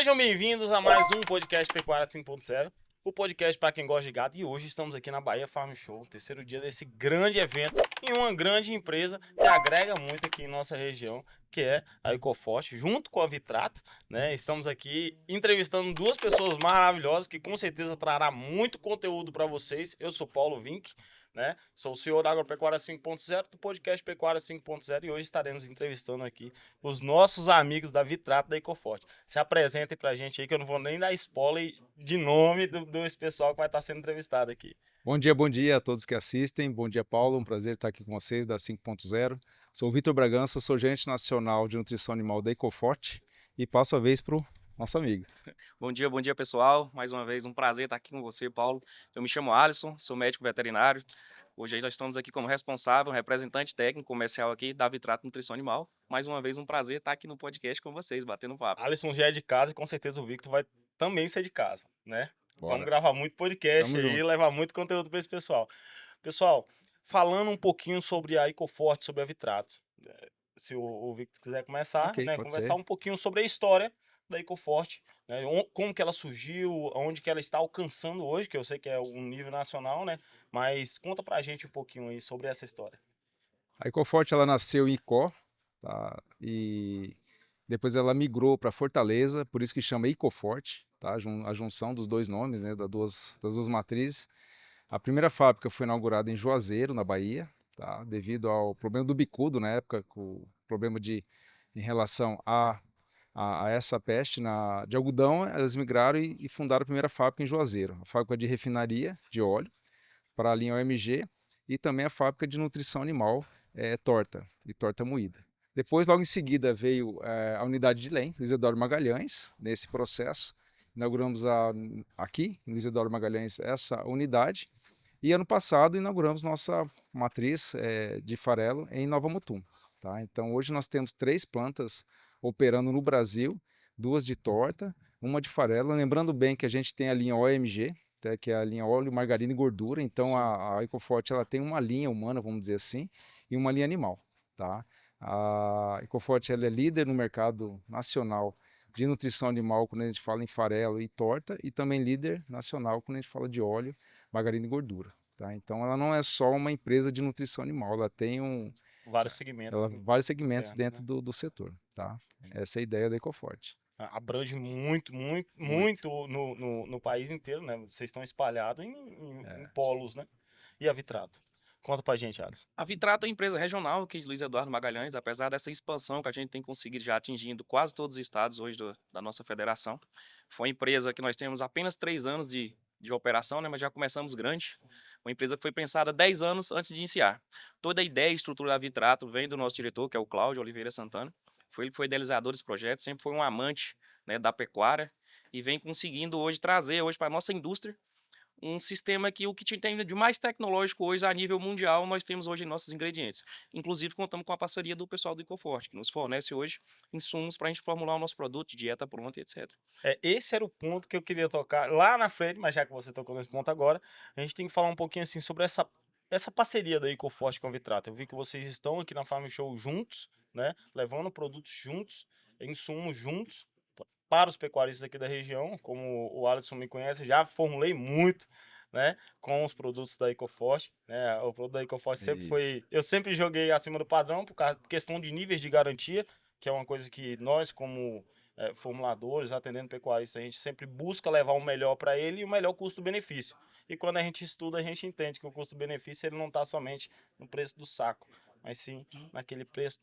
Sejam bem-vindos a mais um podcast Pecuária 5.0, o podcast para quem gosta de gado. E hoje estamos aqui na Bahia Farm Show, terceiro dia desse grande evento em uma grande empresa que agrega muito aqui em nossa região, que é a Ecoforte, junto com a Vitrato, né? Estamos aqui entrevistando duas pessoas maravilhosas que com certeza trará muito conteúdo para vocês. Eu sou Paulo Vink, né? Sou o CEO da Agropecuária 5.0, do podcast Pecuária 5.0, e hoje estaremos entrevistando aqui os nossos amigos da Vitrato da Ecoforte. Se apresentem pra gente aí, que eu não vou nem dar spoiler de nome desse pessoal que vai estar sendo entrevistado aqui. Bom dia a todos que assistem. Bom dia, Paulo. Um prazer estar aqui com vocês da 5.0. Sou o Vitor Bragança, sou gerente nacional de nutrição animal da Ecoforte e passo a vez para o nosso amigo. Bom dia, pessoal. Mais uma vez, um prazer estar aqui com você, Paulo. Eu me chamo Alisson, sou médico veterinário. Hoje nós estamos aqui como responsável, representante técnico comercial aqui da Vitrato Nutrição Animal. Mais uma vez, um prazer estar aqui no podcast com vocês, batendo papo. Alisson já é de casa e com certeza o Victor vai também ser de casa, né? Bora. Vamos gravar muito podcast Tamo aí e junto. levar muito conteúdo para esse pessoal. Pessoal, falando um pouquinho sobre a Ecoforte, sobre a Vitrato. Se o Victor quiser começar, Ok, né? pode Conversar ser. um pouquinho sobre a história da Ecoforte, né? Como que ela surgiu, onde que ela está alcançando hoje, que eu sei que é um nível nacional, né? Mas conta pra gente um pouquinho aí sobre essa história. A Ecoforte ela nasceu em Icó, tá? E depois ela migrou para Fortaleza, por isso que chama Ecoforte, tá? A junção dos dois nomes, né? Das duas matrizes. A primeira fábrica foi inaugurada em Juazeiro, na Bahia, tá? Devido ao problema do bicudo na época, com o problema em relação a essa peste de algodão, elas migraram e fundaram a primeira fábrica em Juazeiro, a fábrica de refinaria de óleo para a linha OMG e também a fábrica de nutrição animal, torta e torta moída. Depois, logo em seguida, veio a unidade de Lem, Luiz Eduardo Magalhães, nesse processo. Inauguramos aqui, em Luiz Eduardo Magalhães, essa unidade. E ano passado, inauguramos nossa matriz de farelo em Nova Mutum. Tá? Então, hoje nós temos 3 plantas operando no Brasil, 2 de torta, uma de farelo. Lembrando bem que a gente tem a linha OMG, que é a linha óleo, margarina e gordura. Então, a Ecoforte ela tem uma linha humana, vamos dizer assim, e uma linha animal. Tá? A Ecoforte ela é líder no mercado nacional de nutrição animal quando a gente fala em farelo e torta, e também líder nacional quando a gente fala de óleo, margarina e gordura. Tá? Então, ela não é só uma empresa de nutrição animal, ela tem Vários segmentos. vários segmentos internos, dentro do setor. Tá? Essa é a ideia da Ecoforte. Abrange muito no país inteiro, né? Vocês estão espalhados em polos, né? E a Vitrato? Conta pra gente, Alisson. A Vitrato é uma empresa regional aqui de Luiz Eduardo Magalhães, apesar dessa expansão que a gente tem conseguido já atingindo quase todos os estados hoje da nossa federação. Foi uma empresa que nós temos apenas 3 anos de operação, né, mas já começamos grande. Uma empresa que foi pensada 10 anos antes de iniciar. Toda a ideia e estrutura da Vitrato vem do nosso diretor, que é o Cláudio Oliveira Santana. Ele que foi idealizador desse projeto, sempre foi um amante, né, da pecuária e vem conseguindo hoje trazer para a nossa indústria um sistema que o que tem de mais tecnológico hoje a nível mundial nós temos hoje em nossos ingredientes. Inclusive contamos com a parceria do pessoal do Ecoforte, que nos fornece hoje insumos para a gente formular o nosso produto de dieta pronta, etc. Esse era o ponto que eu queria tocar lá na frente, mas já que você tocou nesse ponto agora, a gente tem que falar um pouquinho assim sobre essa parceria da Ecoforte com a Vitrato. Eu vi que vocês estão aqui na Farm Show juntos, né? Levando produtos juntos, insumos juntos para os pecuaristas aqui da região. Como o Alisson me conhece, já formulei muito, né, com os produtos da Ecoforte, né? O produto da Ecoforte sempre foi, eu sempre joguei acima do padrão por questão de níveis de garantia, que é uma coisa que nós como formuladores, atendendo pecuaristas, a gente sempre busca levar o melhor para ele e o melhor custo-benefício. E quando a gente estuda, a gente entende que o custo-benefício ele não está somente no preço do saco, mas sim naquele preço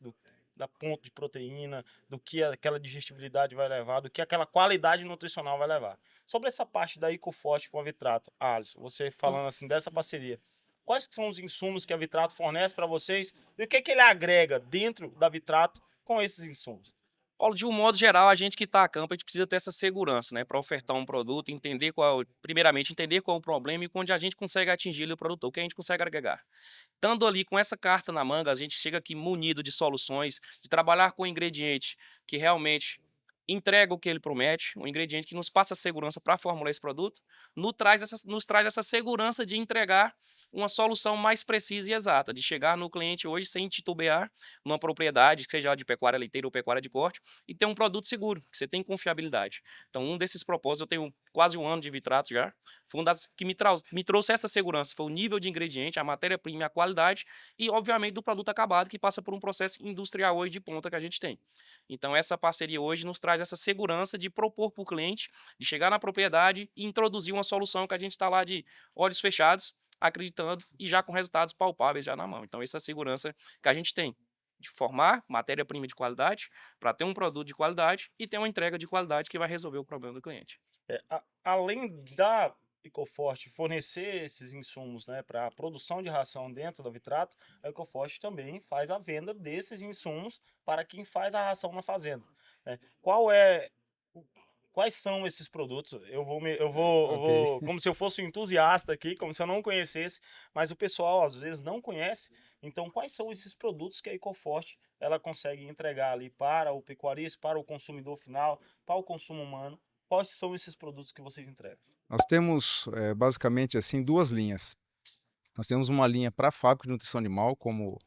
da ponta de proteína, do que aquela digestibilidade vai levar, do que aquela qualidade nutricional vai levar. Sobre essa parte da Ecoforte com a Vitrato, Alisson, você falando assim dessa parceria, quais que são os insumos que a Vitrato fornece para vocês e o que ele agrega dentro da Vitrato com esses insumos? Paulo, de um modo geral, a gente que está a campo, a gente precisa ter essa segurança, né, para ofertar um produto, primeiramente, entender qual é o problema e onde a gente consegue atingir o produtor, o que a gente consegue agregar. Estando ali com essa carta na manga, a gente chega aqui munido de soluções, de trabalhar com um ingrediente que realmente entrega o que ele promete, um ingrediente que nos passa segurança para formular esse produto, nos traz essa segurança de entregar uma solução mais precisa e exata, de chegar no cliente hoje sem titubear numa propriedade, seja de pecuária leiteira ou pecuária de corte, e ter um produto seguro, que você tem confiabilidade. Então, um desses propósitos, eu tenho quase um ano de Vitrato já, foi um das que me trouxe essa segurança, foi o nível de ingrediente, a matéria-prima e a qualidade, e obviamente do produto acabado, que passa por um processo industrial hoje de ponta que a gente tem. Então, essa parceria hoje nos traz essa segurança de propor para o cliente, de chegar na propriedade e introduzir uma solução que a gente está lá de olhos fechados, acreditando e já com resultados palpáveis já na mão. Então, essa é a segurança que a gente tem de formar matéria-prima de qualidade para ter um produto de qualidade e ter uma entrega de qualidade que vai resolver o problema do cliente. Além da Ecoforte fornecer esses insumos, né, para a produção de ração dentro da Vitrato, a Ecoforte também faz a venda desses insumos para quem faz a ração na fazenda, né? O- Quais são esses produtos? Eu Ok. vou, como se eu fosse um entusiasta aqui, como se eu não conhecesse, mas o pessoal às vezes não conhece. Então, quais são esses produtos que a Ecoforte ela consegue entregar ali para o pecuarista, para o consumidor final, para o consumo humano? Quais são esses produtos que vocês entregam? Nós temos basicamente assim duas linhas. Nós temos uma linha para fábrica de nutrição animal, como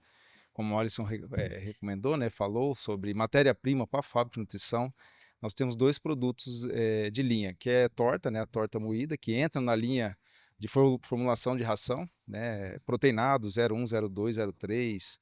o Alisson recomendou, né, falou sobre matéria-prima para fábrica de nutrição. Nós temos dois produtos de linha, que é torta, né, a torta moída, que entra na linha de formulação de ração, né, proteinado 0,1, 0,2, 0,3,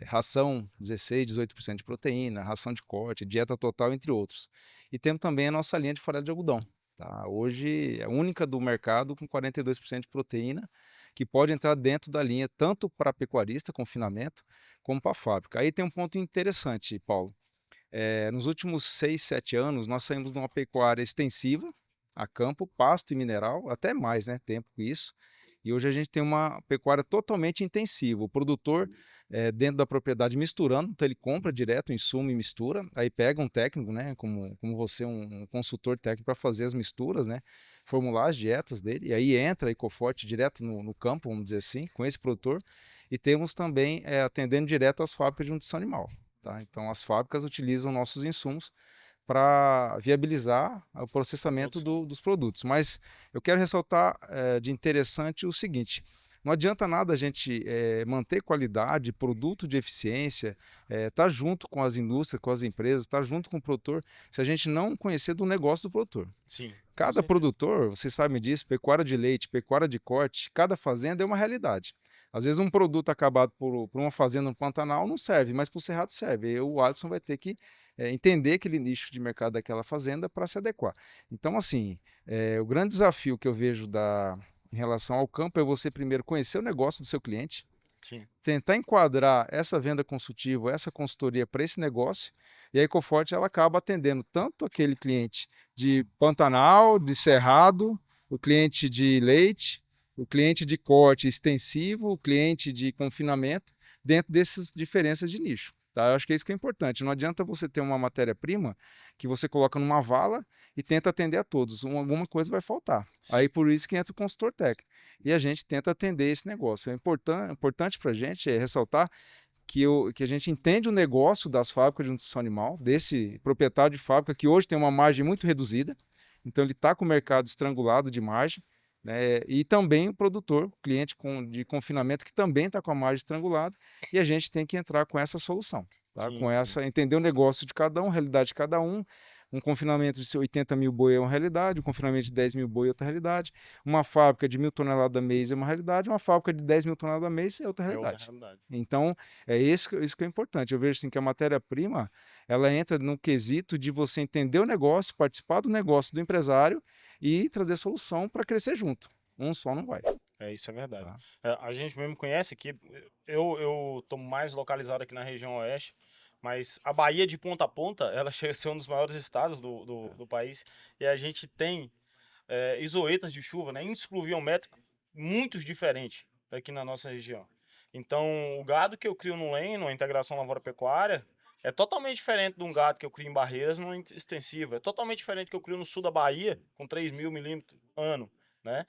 ração 16, 18% de proteína, ração de corte, dieta total, entre outros. E temos também a nossa linha de farelo de algodão. Tá? Hoje é a única do mercado com 42% de proteína, que pode entrar dentro da linha tanto para pecuarista, confinamento, como para fábrica. Aí tem um ponto interessante, Paulo. Nos últimos 6, 7 anos, nós saímos de uma pecuária extensiva, a campo, pasto e mineral, até mais, né, tempo com isso. E hoje a gente tem uma pecuária totalmente intensiva. O produtor, dentro da propriedade, misturando, então ele compra direto o insumo e mistura, aí pega um técnico, né, como você, um consultor técnico para fazer as misturas, né, formular as dietas dele, e aí entra a Ecoforte direto no campo, vamos dizer assim, com esse produtor. E temos também atendendo direto às fábricas de nutrição animal. Tá? Então, as fábricas utilizam nossos insumos para viabilizar o processamento dos produtos. Mas eu quero ressaltar de interessante o seguinte: não adianta nada a gente manter qualidade, produto de eficiência, estar junto com as indústrias, com as empresas, estar junto com o produtor, se a gente não conhecer do negócio do produtor. Sim, com Cada certeza. produtor, vocês sabem disso, pecuária de leite, pecuária de corte, cada fazenda é uma realidade. Às vezes um produto acabado por uma fazenda no Pantanal não serve, mas para o Cerrado serve. E o Alisson vai ter que entender aquele nicho de mercado daquela fazenda para se adequar. Então, assim, o grande desafio que eu vejo em relação ao campo é você primeiro conhecer o negócio do seu cliente, Sim, tentar enquadrar essa venda consultiva, essa consultoria para esse negócio, e a Ecoforte ela acaba atendendo tanto aquele cliente de Pantanal, de Cerrado, o cliente de leite, o cliente de corte extensivo, o cliente de confinamento, dentro dessas diferenças de nicho. Tá? Eu acho que é isso que é importante. Não adianta você ter uma matéria-prima que você coloca numa vala e tenta atender a todos. Alguma coisa vai faltar. sim, Aí por isso que entra o consultor técnico. E a gente tenta atender esse negócio. Importante para a gente ressaltar que a gente entende o negócio das fábricas de nutrição animal, desse proprietário de fábrica que hoje tem uma margem muito reduzida, então ele está com o mercado estrangulado de margem, né? E também o produtor, o cliente de confinamento que também está com a margem estrangulada, e a gente tem que entrar com essa solução, tá? sim, sim. Entender o negócio de cada um, a realidade de cada um. Um confinamento de 80 mil boi é uma realidade, um confinamento de 10 mil boi é outra realidade, uma fábrica de 1.000 toneladas mês é uma realidade, uma fábrica de 10 mil toneladas mês é outra É outra realidade. realidade. Então, é isso que é importante. Eu vejo assim, que a matéria-prima ela entra no quesito de você entender o negócio, participar do negócio do empresário e trazer solução para crescer junto. Um só não vai. Isso é verdade. Tá? A gente mesmo conhece aqui, eu tô mais localizado aqui na região oeste, mas a Bahia de ponta a ponta, ela chega a ser um dos maiores estados do país, e a gente tem isoetas de chuva, né, índice pluviométrico muito diferente aqui na nossa região. Então, o gado que eu crio no Leno, a integração lavoura-pecuária, é totalmente diferente de um gado que eu crio em Barreiras no extensivo. É totalmente diferente do que eu crio no sul da Bahia, com 3.000 milímetros ano, né?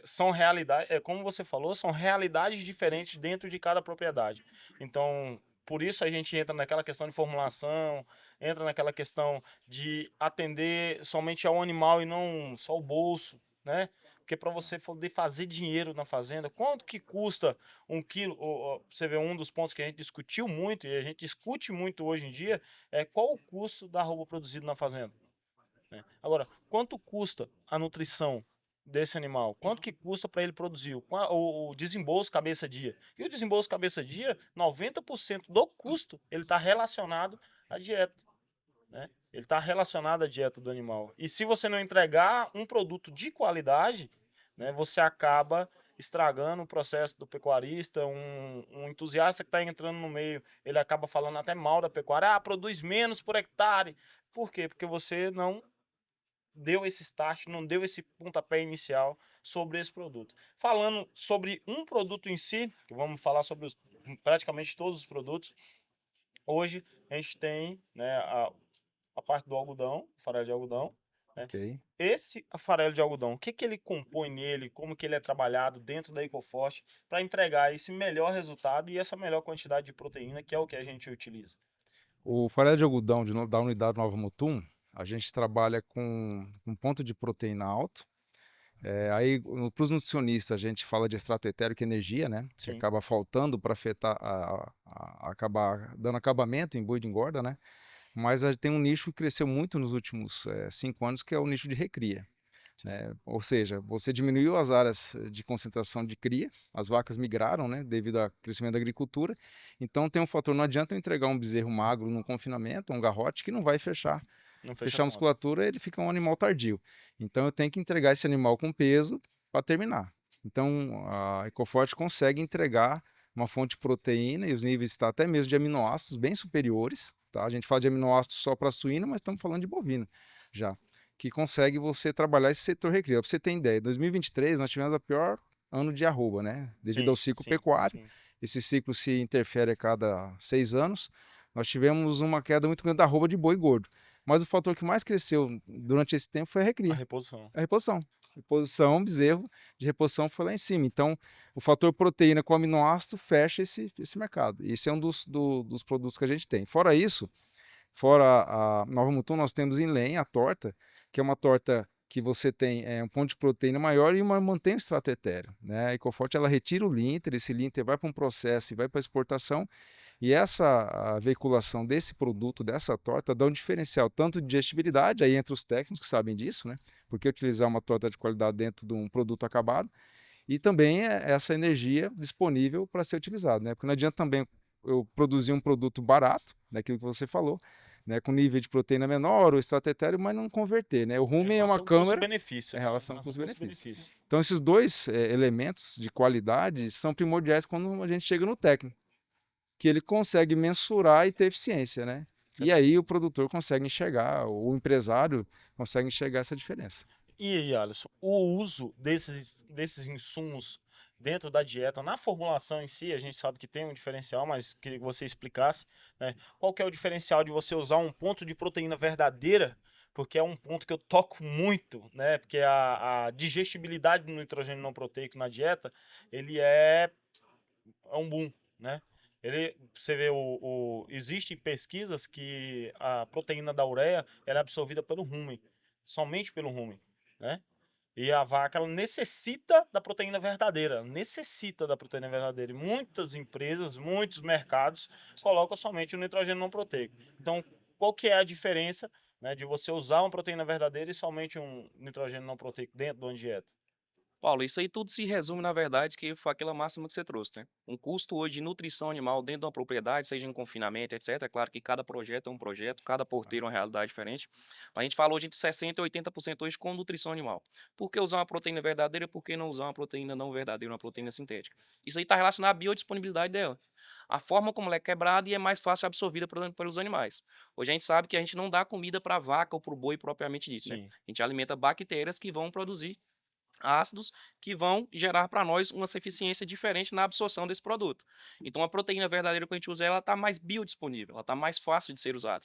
São realidades, como você falou, são realidades diferentes dentro de cada propriedade. Então, por isso a gente entra naquela questão de formulação, entra naquela questão de atender somente ao animal e não só o bolso, né? Porque para você poder fazer dinheiro na fazenda, quanto que custa um quilo? Você vê um dos pontos que a gente discutiu muito e a gente discute muito hoje em dia é qual o custo da arroba produzida na fazenda, né? Agora, quanto custa a nutrição desse animal? Quanto que custa para ele produzir? O desembolso cabeça-dia? E o desembolso cabeça-dia, 90% do custo, ele está relacionado à dieta, né? Ele está relacionado à dieta do animal. E se você não entregar um produto de qualidade, né, você acaba estragando o processo do pecuarista, um entusiasta que está entrando no meio, ele acaba falando até mal da pecuária, produz menos por hectare. Por quê? Porque você não deu esse start, não deu esse pontapé inicial sobre esse produto. Falando sobre um produto em si, que vamos falar sobre praticamente todos os produtos, hoje a gente tem, né, a parte do algodão, farelo de algodão, né? Ok. Esse farelo de algodão, o que que ele compõe nele, como que ele é trabalhado dentro da EcoForte para entregar esse melhor resultado e essa melhor quantidade de proteína, que é o que a gente utiliza. O farelo de algodão da unidade Nova Mutum, a gente trabalha com um ponto de proteína alto. Aí, para os nutricionistas, a gente fala de extrato etérico e energia, né? Que Sim. acaba faltando para afetar, acabar dando acabamento em boi de engorda, né? Mas tem um nicho que cresceu muito nos últimos 5 anos, que é o nicho de recria, né? Ou seja, você diminuiu as áreas de concentração de cria, as vacas migraram, né, devido ao crescimento da agricultura. Então tem um fator, não adianta eu entregar um bezerro magro no confinamento, um garrote que não vai fechar. Não fecha Fechar a a conta. musculatura, ele fica um animal tardio. Então eu tenho que entregar esse animal com peso para terminar. Então a Ecoforte consegue entregar uma fonte de proteína e os níveis está até mesmo de aminoácidos bem superiores, tá? A gente fala de aminoácidos só para suíno, mas estamos falando de bovino já, que consegue você trabalhar esse setor recria. Para você ter ideia, em 2023 nós tivemos a pior ano de arroba, né? Devido ao Sim, ciclo sim, pecuário. sim. Esse ciclo se interfere a cada 6 anos. Nós tivemos uma queda muito grande da arroba de boi gordo. Mas o fator que mais cresceu durante esse tempo foi a A recria, reposição. a reposição. Reposição, bezerro de reposição foi lá em cima. Então, o fator proteína com aminoácido fecha esse mercado. Esse é um dos produtos que a gente tem. Fora isso, fora a Nova Mutum, nós temos em lenha a torta, que é uma torta que você tem um ponto de proteína maior e mantém o extrato etéreo, né? A Ecoforte, ela retira o linter, esse linter vai para um processo e vai para exportação, e essa a veiculação desse produto, dessa torta, dá um diferencial tanto de digestibilidade, aí entre os técnicos que sabem disso, né? Porque utilizar uma torta de qualidade dentro de um produto acabado, e também essa energia disponível para ser utilizado, né? Porque não adianta também eu produzir um produto barato, daquilo que você falou, né, com nível de proteína menor, o extrato etéreo, mas não converter, né? O rumen é uma Relação câmara, custo-benefício, é né? relação Relação custo-benefício. custo-benefício. Então, esses dois elementos de qualidade são primordiais quando a gente chega no técnico, que ele consegue mensurar e ter eficiência, né? E aí o produtor consegue enxergar, o empresário consegue enxergar essa diferença. E aí, Alisson, o uso desses insumos dentro da dieta, na formulação em si, a gente sabe que tem um diferencial, mas queria que você explicasse, né? Qual que é o diferencial de você usar um ponto de proteína verdadeira, porque é um ponto que eu toco muito, né? Porque a digestibilidade do nitrogênio não proteico na dieta, ele é um boom, né? Você vê, existem pesquisas que a proteína da ureia ela é absorvida pelo rumen, somente pelo rumen, né? E a vaca ela necessita da proteína verdadeira, necessita da proteína verdadeira. E muitas empresas, muitos mercados colocam somente o nitrogênio não proteico. Então, qual que é a diferença, né, de você usar uma proteína verdadeira e somente um nitrogênio não proteico dentro de uma dieta? Paulo, isso aí tudo se resume, na verdade, que foi aquela máxima que você trouxe, né? Um custo hoje de nutrição animal dentro de uma propriedade, seja em confinamento, etc. É claro que cada projeto é um projeto, cada porteiro é uma realidade diferente. Mas a gente fala hoje de 60% a 80% hoje com nutrição animal. Por que usar uma proteína verdadeira? Por que não usar uma proteína não verdadeira, uma proteína sintética? Isso aí está relacionado à biodisponibilidade dela. A forma como ela é quebrada e é mais fácil absorvida pelos animais. Hoje a gente sabe que a gente não dá comida para a vaca ou para o boi propriamente dito, né? Sim. A gente alimenta bactérias que vão produzir ácidos que vão gerar para nós uma eficiência diferente na absorção desse produto. Então, a proteína verdadeira que a gente usa, ela está mais biodisponível, ela está mais fácil de ser usada.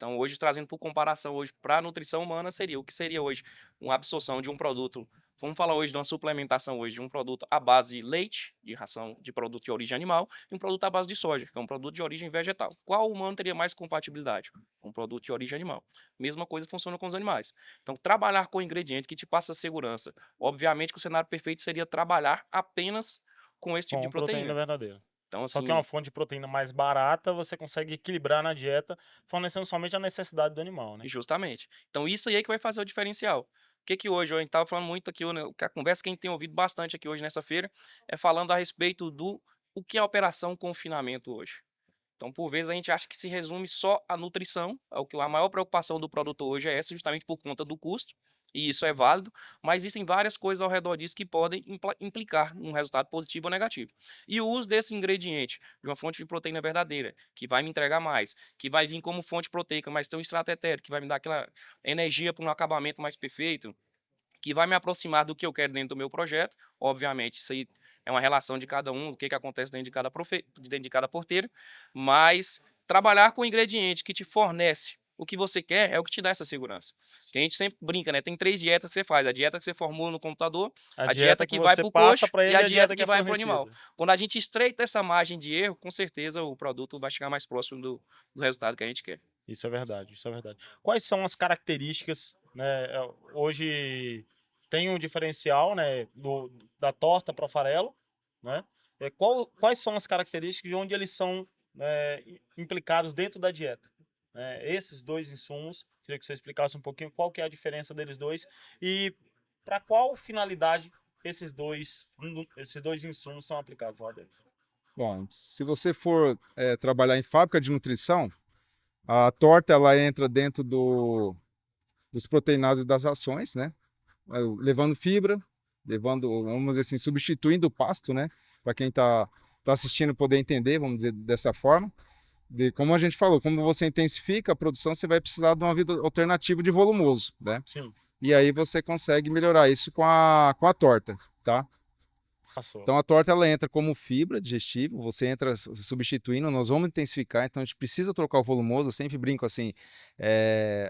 Então, hoje, trazendo por comparação hoje para a nutrição humana, seria o que seria hoje uma absorção de um produto. Vamos falar hoje de uma suplementação hoje de um produto à base de leite, de ração de produto de origem animal, e um produto à base de soja, que é um produto de origem vegetal. Qual humano teria mais compatibilidade? Um produto de origem animal. Mesma coisa funciona com os animais. Então, trabalhar com ingrediente que te passa segurança. Obviamente que o cenário perfeito seria trabalhar apenas com esse tipo de Com proteína proteína. verdadeira. Então, Só que é uma assim, fonte de proteína mais barata, você consegue equilibrar na dieta, fornecendo somente a necessidade do animal, né? justamente. Então, isso aí é que vai fazer o diferencial. O que hoje, a gente estava falando muito aqui, né, a conversa que a gente tem ouvido bastante aqui hoje nessa feira, é falando a respeito do o que é a operação confinamento hoje. Então, por vezes, a gente acha que se resume só à nutrição, o que a maior preocupação do produtor hoje é essa, justamente por conta do custo, e isso é válido, mas existem várias coisas ao redor disso que podem implicar num resultado positivo ou negativo. E o uso desse ingrediente, de uma fonte de proteína verdadeira, que vai me entregar mais, que vai vir como fonte proteica, mas tem um extrato etérico, que vai me dar aquela energia para um acabamento mais perfeito, que vai me aproximar do que eu quero dentro do meu projeto. Obviamente, isso aí é uma relação de cada um, o que acontece dentro de cada porteira, mas trabalhar com ingrediente que te fornece o que você quer é o que te dá essa segurança. Que a gente sempre brinca, né? Tem 3 dietas que você faz: a dieta que você formula no computador, A a dieta dieta que que vai você para o passa coxo para e ele a é a dieta dieta que que é vai para o animal. fornecida. Quando a gente estreita essa margem de erro, com certeza o produto vai chegar mais próximo do resultado que a gente quer. Isso é verdade, isso é verdade. Quais são as características, né? Hoje tem um diferencial, né, da torta para o farelo, né? Quais são as características de onde eles são, né, implicados dentro da dieta? Esses dois insumos, queria que você explicasse um pouquinho qual que é a diferença deles dois e para qual finalidade esses dois insumos são aplicados lá dentro. Bom, se você for trabalhar em fábrica de nutrição, a torta ela entra dentro dos proteinados das rações, né? Levando fibra, vamos dizer assim, substituindo o pasto, né? Para quem tá assistindo poder entender, vamos dizer dessa forma. Como a gente falou, como você intensifica a produção, você vai precisar de uma vida alternativa de volumoso, né? Sim, E aí você consegue melhorar isso com a torta, tá? passou. Então a torta ela entra como fibra digestível, você entra substituindo, nós vamos intensificar, então a gente precisa trocar o volumoso, eu sempre brinco assim,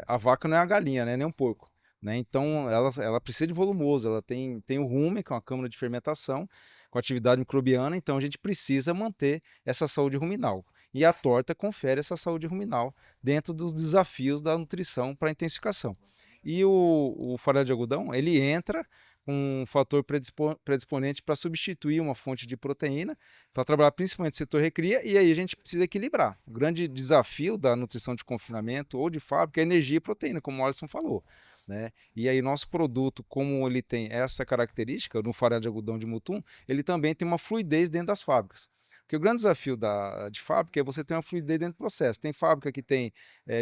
a vaca não é a galinha, né, nem um porco, né? Então ela precisa de volumoso, ela tem o rumen, que é uma câmara de fermentação, com atividade microbiana, então a gente precisa manter essa saúde ruminal. E a torta confere essa saúde ruminal dentro dos desafios da nutrição para intensificação. E o farelo de algodão, ele entra um fator predisponente para substituir uma fonte de proteína, para trabalhar principalmente no setor recria, e aí a gente precisa equilibrar. O grande desafio da nutrição de confinamento ou de fábrica é energia e proteína, como o Alisson falou, né? E aí nosso produto, como ele tem essa característica, no farelo de algodão de Mutum, ele também tem uma fluidez dentro das fábricas. Porque o grande desafio de fábrica é você ter uma fluidez dentro do processo. Tem fábrica que tem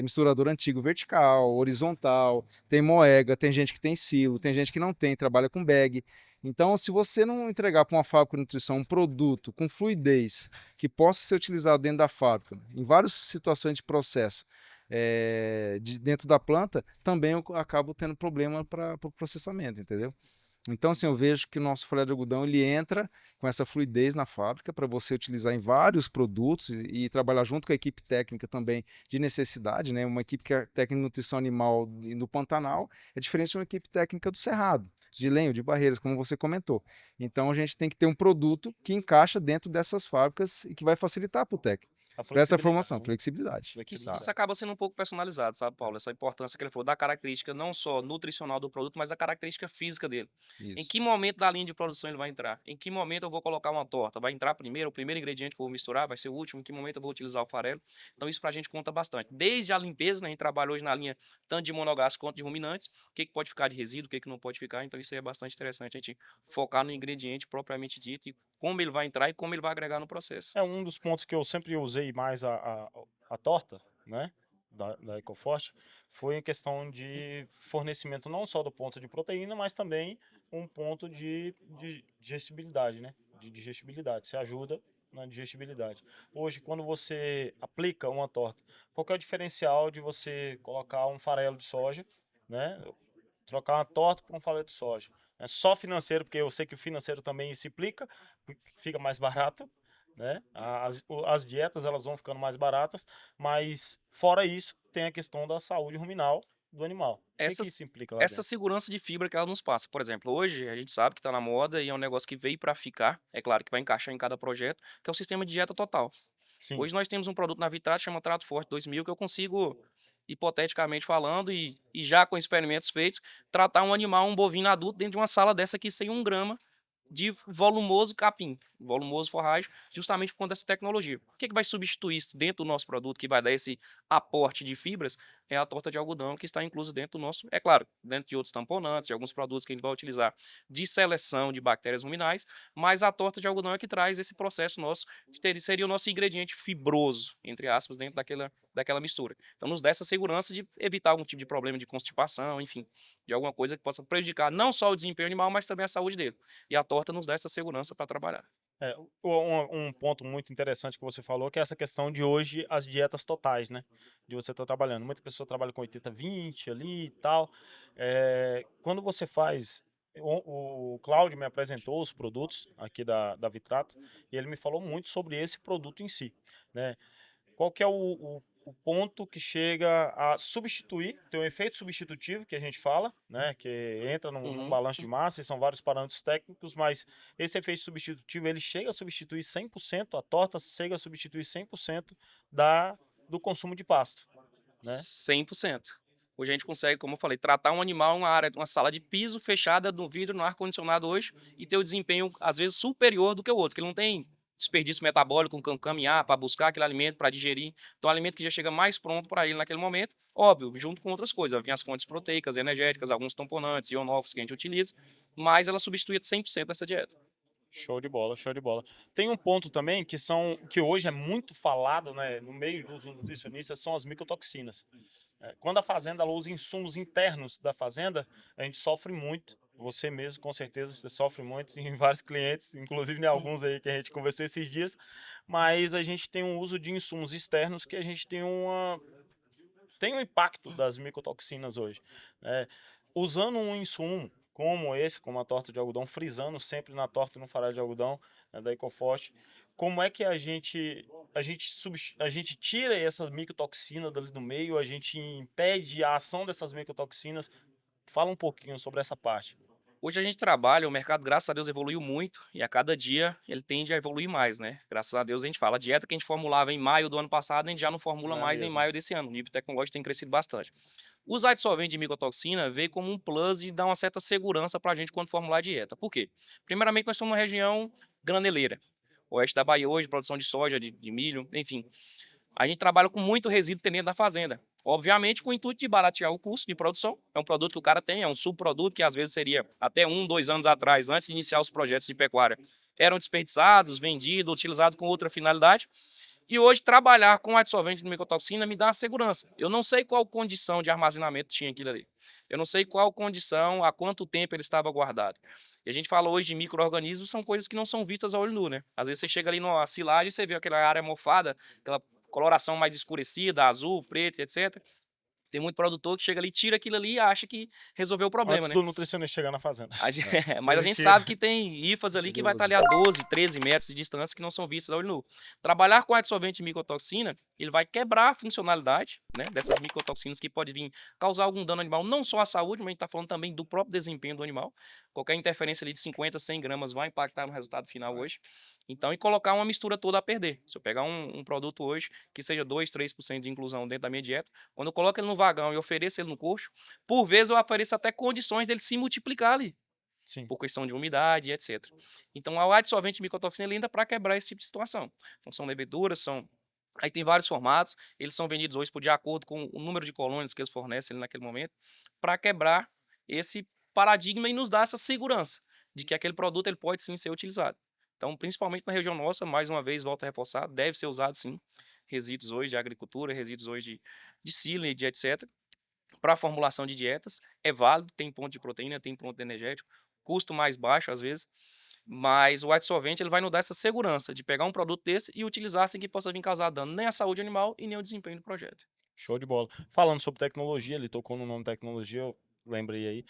misturador antigo vertical, horizontal, tem moega, tem gente que tem silo, tem gente que não tem, trabalha com bag. Então, se você não entregar para uma fábrica de nutrição um produto com fluidez que possa ser utilizado dentro da fábrica, em várias situações de processo, dentro da planta, também eu acabo tendo problema para o processamento, entendeu? Então, assim, eu vejo que o nosso folha de algodão ele entra com essa fluidez na fábrica para você utilizar em vários produtos e trabalhar junto com a equipe técnica também de necessidade, né? Uma equipe que é técnica de nutrição animal no Pantanal é diferente de uma equipe técnica do Cerrado, de Lenho, de Barreiras, como você comentou. Então, a gente tem que ter um produto que encaixa dentro dessas fábricas e que vai facilitar para o técnico. A Para essa flexibilidade, formação, né? flexibilidade. Flexibilidade. Isso acaba sendo um pouco personalizado, sabe, Paulo? Essa importância que ele falou da característica não só nutricional do produto, mas da característica física dele. Em Isso. que momento da linha de produção ele vai entrar? Em que momento eu vou colocar uma torta? Vai entrar primeiro, o primeiro ingrediente que eu vou misturar, vai ser o último? Em que momento eu vou utilizar o farelo? Então isso pra gente conta bastante. Desde a limpeza, né, a gente trabalha hoje na linha tanto de monogatos quanto de ruminantes, o que pode ficar de resíduo, o que não pode ficar. Então isso aí é bastante interessante, a gente focar no ingrediente propriamente dito e como ele vai entrar e como ele vai agregar no processo. É um dos pontos que eu sempre usei mais a torta, né, da EcoForte, foi em questão de fornecimento não só do ponto de proteína, mas também um ponto de digestibilidade, né, de digestibilidade. Você ajuda na digestibilidade. Hoje, quando você aplica uma torta, qual que é o diferencial de você colocar um farelo de soja, né, trocar uma torta por um farelo de soja? É só financeiro, porque eu sei que o financeiro também se implica, fica mais barato, né? As dietas elas vão ficando mais baratas, mas fora isso, tem a questão da saúde ruminal do animal. O que que Essas isso implica lá essa dentro? segurança de fibra que ela nos passa. Por exemplo, hoje a gente sabe que está na moda e é um negócio que veio para ficar, é claro que vai encaixar em cada projeto, que é o sistema de dieta total. Sim. Hoje nós temos um produto na Vitrato, chama Trato Forte 2000, que eu consigo, hipoteticamente falando, e já com experimentos feitos, tratar um animal, um bovino adulto, dentro de uma sala dessa aqui sem 1 grama de volumoso capim, volumoso forragem, justamente por conta dessa tecnologia. O que vai substituir isso dentro do nosso produto, que vai dar esse aporte de fibras, é a torta de algodão que está inclusa dentro do nosso, é claro, dentro de outros tamponantes e alguns produtos que a gente vai utilizar de seleção de bactérias ruminais, mas a torta de algodão é que traz esse processo nosso, seria o nosso ingrediente fibroso, entre aspas, dentro daquela mistura. Então nos dá essa segurança de evitar algum tipo de problema de constipação, enfim, de alguma coisa que possa prejudicar não só o desempenho animal, mas também a saúde dele. E a torta nos dá essa segurança para trabalhar. Um ponto muito interessante que você falou, que é essa questão de hoje as dietas totais, né? De você estar trabalhando. Muita pessoa trabalha com 80-20 ali e tal. Quando você faz. O Cláudio me apresentou os produtos aqui da Vitrato e ele me falou muito sobre esse produto em si, né? Qual que é o ponto que chega a substituir, tem um efeito substitutivo que a gente fala, né, que entra num Uhum. balanço de massa e são vários parâmetros técnicos, mas esse efeito substitutivo ele chega a substituir 100%, a torta chega a substituir 100% do consumo de pasto, né? 100%. Hoje a gente consegue, como eu falei, tratar um animal em uma área, uma sala de piso fechada, no vidro, no ar-condicionado hoje, e ter o desempenho, às vezes, superior do que o outro, que ele não tem desperdício metabólico, caminhar para buscar aquele alimento, para digerir. Então, é um alimento que já chega mais pronto para ele naquele momento, óbvio, junto com outras coisas. Vem as fontes proteicas, energéticas, alguns tamponantes, ionófilos que a gente utiliza, mas ela substitui 100% essa dieta. Show de bola, show de bola. Tem um ponto também que hoje é muito falado, né, no meio dos nutricionistas, são as micotoxinas. Quando a fazenda ela usa insumos internos da fazenda, a gente sofre muito. Você mesmo, com certeza, você sofre muito em vários clientes, inclusive em alguns aí que a gente conversou esses dias. Mas a gente tem um uso de insumos externos que a gente tem um impacto das micotoxinas hoje, né? Usando um insumo como esse, como a torta de algodão, frisando sempre na torta e no farelo de algodão, né, da Ecoforte, como é que a gente tira essas micotoxinas dali do meio, a gente impede a ação dessas micotoxinas? Fala um pouquinho sobre essa parte. Hoje a gente trabalha, o mercado, graças a Deus, evoluiu muito e a cada dia ele tende a evoluir mais, né? Graças a Deus a gente fala, a dieta que a gente formulava em maio do ano passado, a gente já não formula Não é mais em mesmo? maio desse ano. O nível tecnológico tem crescido bastante. Os adsorventes de micotoxina veio como um plus e dá uma certa segurança para a gente quando formular a dieta. Por quê? Primeiramente, nós estamos numa região graneleira. Oeste da Bahia hoje, produção de soja, de milho, enfim. A gente trabalha com muito resíduo dentro da fazenda. Obviamente, com o intuito de baratear o custo de produção. É um produto que o cara tem, é um subproduto que às vezes seria até 1, 2 anos atrás, antes de iniciar os projetos de pecuária, eram desperdiçados, vendidos, utilizados com outra finalidade. E hoje, trabalhar com adsorvente de micotoxina me dá uma segurança. Eu não sei qual condição de armazenamento tinha aquilo ali. Eu não sei qual condição, há quanto tempo ele estava guardado. E a gente fala hoje de micro-organismos, são coisas que não são vistas a olho nu, né? Às vezes você chega ali numa silagem e você vê aquela área mofada, aquela coloração mais escurecida, azul, preto, etc. Tem muito produtor que chega ali, tira aquilo ali e acha que resolveu o problema, Antes né? do nutricionista chegar na fazenda. Mas a Ele gente tira. sabe que tem hifas ali que vai estar Curioso. ali a 12, 13 metros de distância que não são vistas a olho nu. Trabalhar com adsorvente de micotoxina, ele vai quebrar a funcionalidade, né, dessas micotoxinas que pode vir causar algum dano animal, não só à saúde, mas a gente está falando também do próprio desempenho do animal. Qualquer interferência ali de 50, 100 gramas vai impactar no resultado final hoje. Então, e colocar uma mistura toda a perder. Se eu pegar um produto hoje que seja 2, 3% de inclusão dentro da minha dieta, quando eu coloco ele no vagão e ofereço ele no coxo, por vezes eu ofereço até condições dele se multiplicar ali Sim. por questão de umidade, etc. Então, a adsorvente de micotoxina é linda para quebrar esse tipo de situação. Então, são leveduras, são. Aí tem vários formatos, eles são vendidos hoje de acordo com o número de colônias que eles fornecem ali naquele momento, para quebrar esse paradigma e nos dar essa segurança de que aquele produto ele pode sim ser utilizado. Então, principalmente na região nossa, mais uma vez, volto a reforçar, deve ser usado sim, resíduos hoje de agricultura, resíduos hoje de silage, etc. Para a formulação de dietas, é válido, tem ponto de proteína, tem ponto de energético, custo mais baixo às vezes, mas o adsorvente ele vai nos dar essa segurança de pegar um produto desse e utilizar sem que possa vir causar dano nem à saúde animal e nem ao desempenho do projeto. Show de bola. Falando sobre tecnologia, ele tocou no nome tecnologia, eu lembrei aí.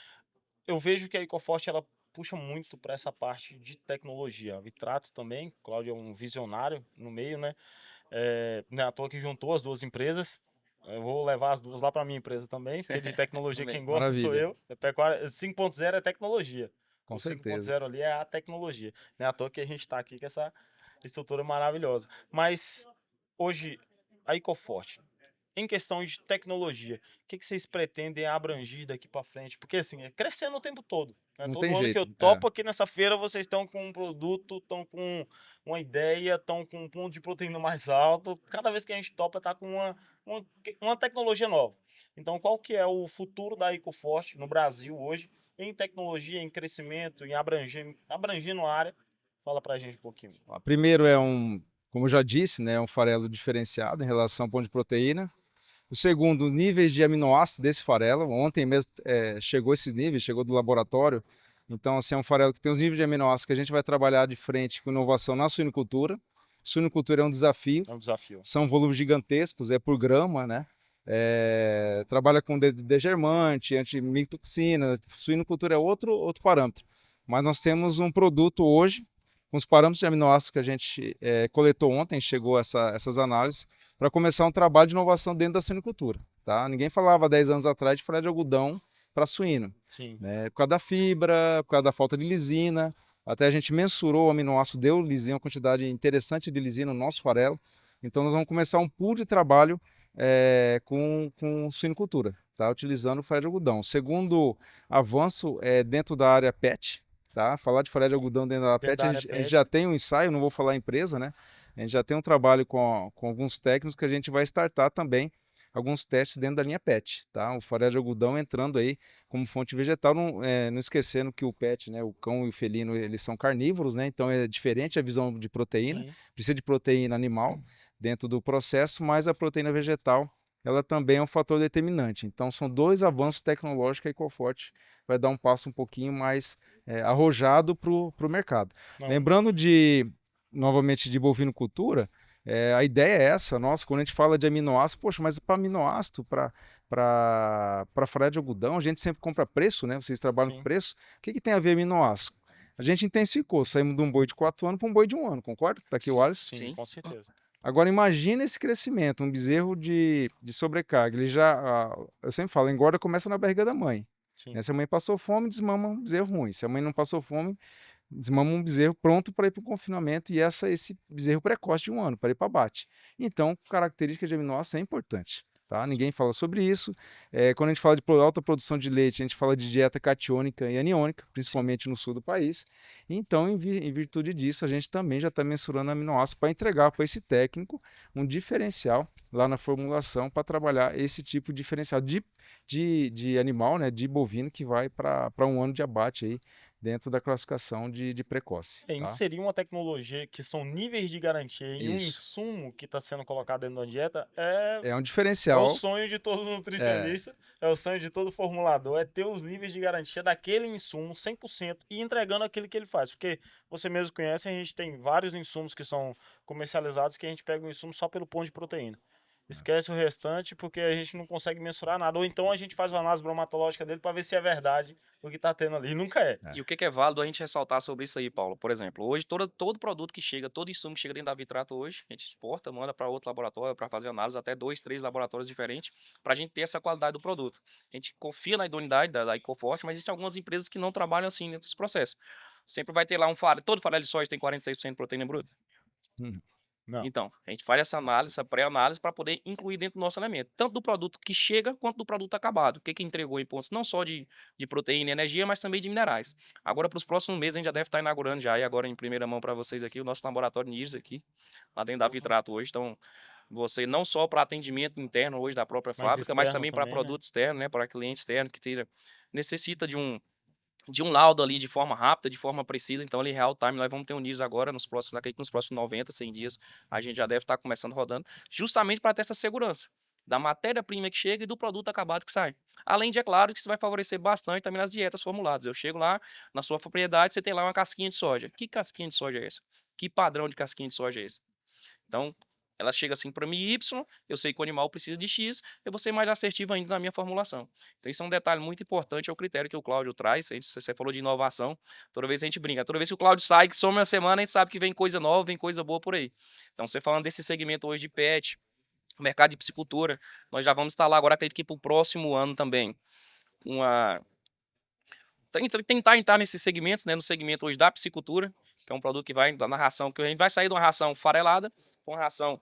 Eu vejo que a Ecoforte ela puxa muito para essa parte de tecnologia. A Vitrato também, Cláudio é um visionário no meio, né? Não é à toa que juntou as duas empresas. Eu vou levar as duas lá para minha empresa também, porque de tecnologia Também. quem gosta sou Maravilha, eu. Pecuária 5.0 é tecnologia. com O certeza. 5.0 ali é a tecnologia. Não é à toa que a gente está aqui com essa estrutura maravilhosa. Mas hoje, a Ecoforte, em questão de tecnologia, o que vocês pretendem abranger daqui para frente? Porque assim, é crescendo o tempo todo, né? Não Todo tem ano que eu jeito. É, topo aqui nessa feira, vocês estão com um produto, estão com uma ideia, estão com um ponto de proteína mais alto. Cada vez que a gente topa, tá com uma tecnologia nova. Então, qual que é o futuro da Ecoforte no Brasil hoje, em tecnologia, em crescimento, em abrangendo a área? Fala pra gente um pouquinho. primeiro como eu já disse, né, é um farelo diferenciado em relação ao pão de proteína. O segundo, níveis de aminoácido desse farelo. Ontem mesmo chegou esses níveis, chegou do laboratório. Então, assim, é um farelo que tem os níveis de aminoácidos que a gente vai trabalhar de frente com inovação na suinocultura. Suinocultura é um desafio, É um desafio. são volumes gigantescos, é por grama, né? Trabalha com degermante, antimictoxina. Suinocultura é outro parâmetro. Mas nós temos um produto hoje, com os parâmetros de aminoácidos que a gente coletou ontem, chegou essas análises, para começar um trabalho de inovação dentro da suinocultura. Tá? Ninguém falava há 10 anos atrás de farelo de algodão para suíno. Sim. Né? Por causa da fibra, por causa da falta de lisina. Até a gente mensurou o aminoácido, deu lisina, uma quantidade interessante de lisina no nosso farelo. Então nós vamos começar um pool de trabalho com suinocultura, tá? Utilizando o farelo de algodão. O segundo avanço é dentro da área PET. Tá? Falar de farelo de algodão dentro da PET, a gente já tem um ensaio, não vou falar empresa, né? A gente já tem um trabalho com alguns técnicos que a gente vai startar também alguns testes dentro da linha PET, tá? O farelo de algodão entrando aí como fonte vegetal, não esquecendo que o PET, né, o cão e o felino, eles são carnívoros, né? Então é diferente a visão de proteína, precisa de proteína animal dentro do processo, mas a proteína vegetal, ela também é um fator determinante. Então são dois avanços tecnológicos que a Ecoforte vai dar um passo um pouquinho mais arrojado para o mercado. Não. Lembrando novamente de bovinocultura, a ideia é essa, nossa, quando a gente fala de aminoácido, poxa, mas para aminoácido, para farelo de algodão, a gente sempre compra preço, né? Vocês trabalham com preço. O que tem a ver aminoácido? A gente intensificou, saímos de um boi de 4 anos para um boi de 1 ano, concorda? Está aqui o Alisson. Sim, com certeza. Agora imagina esse crescimento, um bezerro de sobrecarga. Ele eu sempre falo, engorda começa na barriga da mãe. Né? Se a mãe passou fome, desmama um bezerro ruim. Se a mãe não passou fome, desmama um bezerro pronto para ir para o confinamento e esse bezerro precoce de 1 ano, para ir para abate. Então, característica de aminoácido é importante. Tá? Ninguém fala sobre isso. Quando a gente fala de alta produção de leite, a gente fala de dieta catiônica e aniônica, principalmente no sul do país. Então, em virtude disso, a gente também já está mensurando aminoácidos para entregar para esse técnico um diferencial lá na formulação para trabalhar esse tipo de diferencial de animal, né, de bovino, que vai para 1 ano de abate aí, dentro da classificação de precoce. Tá? Inserir uma tecnologia que são níveis de garantia e um insumo que está sendo colocado dentro da dieta é um é diferencial. o sonho de todo nutricionista, é o sonho de todo formulador, é ter os níveis de garantia daquele insumo 100% e entregando aquilo que ele faz. Porque você mesmo conhece, a gente tem vários insumos que são comercializados que a gente pega o insumo só pelo ponto de proteína. Esquece o restante porque a gente não consegue mensurar nada. Ou então a gente faz uma análise bromatológica dele para ver se é verdade o que está tendo ali. Nunca é. E o que é válido a gente ressaltar sobre isso aí, Paulo? Por exemplo, hoje todo produto que chega, todo insumo que chega dentro da Vitrato hoje, a gente exporta, manda para outro laboratório para fazer análise, até 2, 3 laboratórios diferentes, para a gente ter essa qualidade do produto. A gente confia na idoneidade da Ecoforte, mas existem algumas empresas que não trabalham assim nesse processo. Sempre vai ter lá todo farelo de soja tem 46% de proteína bruta. Não. Então, a gente faz essa análise, essa pré-análise, para poder incluir dentro do nosso alimento, tanto do produto que chega quanto do produto acabado. O que entregou em pontos não só de proteína e energia, mas também de minerais. Agora, para os próximos meses, a gente já deve estar inaugurando já, e agora em primeira mão para vocês aqui, o nosso laboratório NIRS aqui, lá dentro da Vitrato hoje. Então, você não só para atendimento interno hoje da própria fábrica, mas também para produto externo, né, para cliente externo que necessita de um laudo ali de forma rápida, de forma precisa. Então, ali, real time, nós vamos ter um NIS agora, nos próximos 90, 100 dias, a gente já deve estar começando rodando, justamente para ter essa segurança da matéria-prima que chega e do produto acabado que sai. Além de, é claro, que isso vai favorecer bastante também nas dietas formuladas. Eu chego lá, na sua propriedade, você tem lá uma casquinha de soja. Que casquinha de soja é essa? Que padrão de casquinha de soja é esse? Então, Ela chega assim para mim Y, eu sei que o animal precisa de X, eu vou ser mais assertivo ainda na minha formulação. Então isso é um detalhe muito importante, é o critério que o Cláudio traz. Você falou de inovação, toda vez a gente brinca, toda vez que o Cláudio sai, que some uma semana, a gente sabe que vem coisa nova, vem coisa boa por aí. Então você falando desse segmento hoje de pet, o mercado de piscicultura, nós já vamos instalar agora, acredito que para o próximo ano também, tentar entrar nesses segmentos, né, no segmento hoje da piscicultura, que é um produto que vai na ração, que a gente vai sair de uma ração farelada para uma ração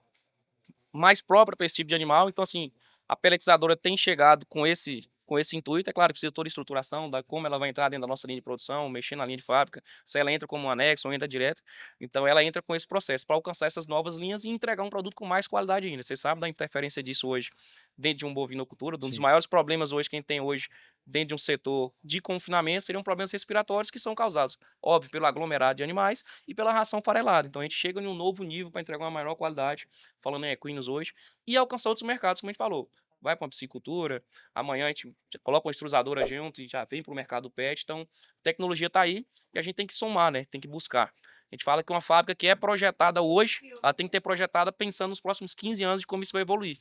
mais própria para esse tipo de animal. Então, assim, a peletizadora tem chegado com esse intuito. É claro, precisa toda a estruturação, da como ela vai entrar dentro da nossa linha de produção, mexer na linha de fábrica, se ela entra como um anexo ou entra direto. Então, ela entra com esse processo para alcançar essas novas linhas e entregar um produto com mais qualidade ainda. Você sabe da interferência disso hoje dentro de um bovinocultura. Um dos Sim. maiores problemas hoje que a gente tem hoje dentro de um setor de confinamento seriam problemas respiratórios que são causados, óbvio, pelo aglomerado de animais e pela ração farelada. Então, a gente chega em um novo nível para entregar uma maior qualidade, falando em equinos hoje, e alcançar outros mercados, como a gente falou. Vai para uma piscicultura, amanhã a gente coloca uma extrusadora junto e já vem para o mercado pet. Então, a tecnologia está aí e a gente tem que somar, né? Tem que buscar. A gente fala que uma fábrica que é projetada hoje, ela tem que ter projetada pensando nos próximos 15 anos de como isso vai evoluir.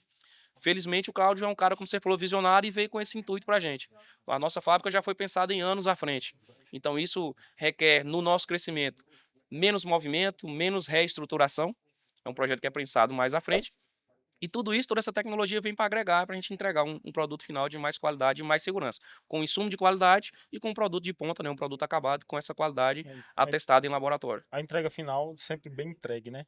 Felizmente, o Cláudio é um cara, como você falou, visionário e veio com esse intuito para a gente. A nossa fábrica já foi pensada em anos à frente. Então, isso requer, no nosso crescimento, menos movimento, menos reestruturação. É um projeto que é pensado mais à frente. E tudo isso, toda essa tecnologia vem para agregar, para a gente entregar um produto final de mais qualidade e mais segurança. Com insumo de qualidade e com um produto de ponta, né, um produto acabado com essa qualidade atestada em laboratório. A entrega final sempre bem entregue, né?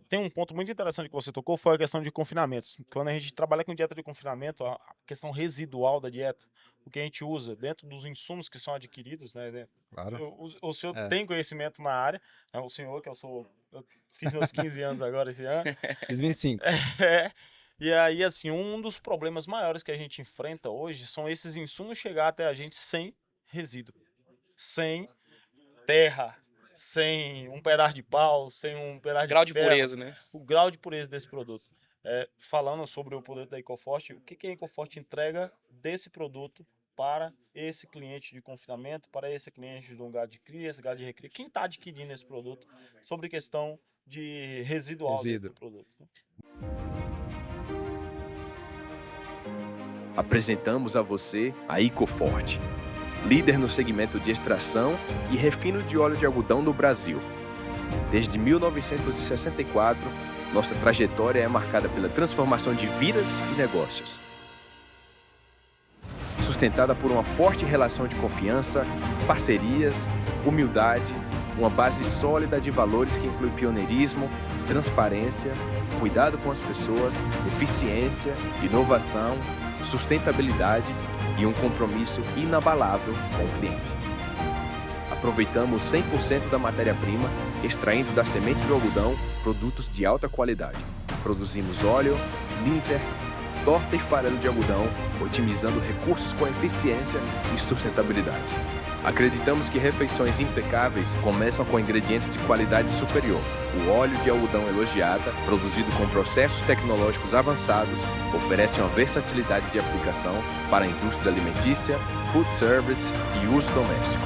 Tem um ponto muito interessante que você tocou, foi a questão de confinamentos. Quando a gente trabalha com dieta de confinamento, a questão residual da dieta, o que a gente usa dentro dos insumos que são adquiridos, né? Claro. O senhor É. tem conhecimento na área, né? O senhor, eu fiz meus 15 anos agora esse ano. Fiz 25. E aí, assim, um dos problemas maiores que a gente enfrenta hoje são esses insumos chegar até a gente sem resíduo, sem terra, sem um pedaço de pau, sem um pedaço Grau de de ferro, pureza, né? o grau de pureza desse produto. Falando sobre o produto da EcoForte, o que a EcoForte entrega desse produto para esse cliente de confinamento, para esse cliente de um gado de cria, esse gado de recria, quem está adquirindo esse produto, sobre questão de residual dentro do produto. Apresentamos a você a EcoForte, líder no segmento de extração e refino de óleo de algodão no Brasil. Desde 1964, nossa trajetória é marcada pela transformação de vidas e negócios. Sustentada por uma forte relação de confiança, parcerias, humildade, uma base sólida de valores que inclui pioneirismo, transparência, cuidado com as pessoas, eficiência, inovação, sustentabilidade e um compromisso inabalável com o cliente. Aproveitamos 100% da matéria-prima, extraindo da semente do algodão produtos de alta qualidade. Produzimos óleo, linter, torta e farelo de algodão, otimizando recursos com eficiência e sustentabilidade. Acreditamos que refeições impecáveis começam com ingredientes de qualidade superior. O óleo de algodão elogiada, produzido com processos tecnológicos avançados, oferece uma versatilidade de aplicação para a indústria alimentícia, food service e uso doméstico.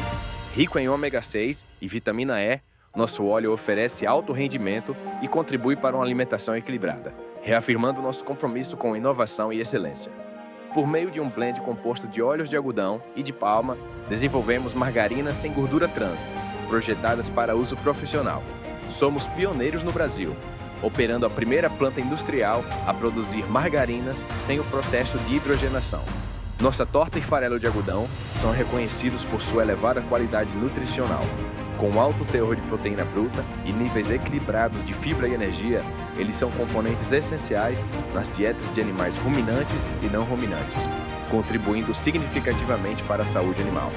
Rico em ômega 6 e vitamina E, nosso óleo oferece alto rendimento e contribui para uma alimentação equilibrada, reafirmando nosso compromisso com inovação e excelência. Por meio de um blend composto de óleos de algodão e de palma, desenvolvemos margarinas sem gordura trans, projetadas para uso profissional. Somos pioneiros no Brasil, operando a primeira planta industrial a produzir margarinas sem o processo de hidrogenação. Nossa torta e farelo de algodão são reconhecidos por sua elevada qualidade nutricional. Com alto teor de proteína bruta e níveis equilibrados de fibra e energia, eles são componentes essenciais nas dietas de animais ruminantes e não ruminantes, contribuindo significativamente para a saúde animal.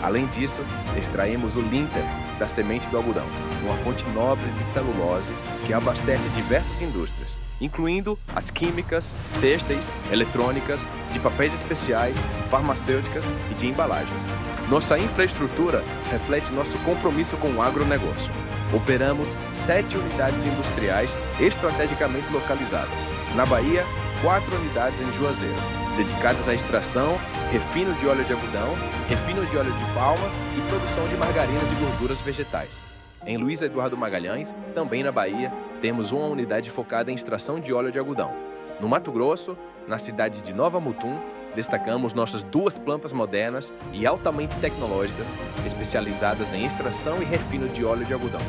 Além disso, extraímos o linter da semente do algodão, uma fonte nobre de celulose que abastece diversas indústrias, incluindo as químicas, têxteis, eletrônicas, de papéis especiais, farmacêuticas e de embalagens. Nossa infraestrutura reflete nosso compromisso com o agronegócio. Operamos 7 unidades industriais estrategicamente localizadas. Na Bahia, 4 unidades em Juazeiro, dedicadas à extração, refino de óleo de algodão, refino de óleo de palma e produção de margarinas e gorduras vegetais. Em Luiz Eduardo Magalhães, também na Bahia, temos uma unidade focada em extração de óleo de algodão. No Mato Grosso, na cidade de Nova Mutum, destacamos nossas 2 plantas modernas e altamente tecnológicas, especializadas em extração e refino de óleo de algodão.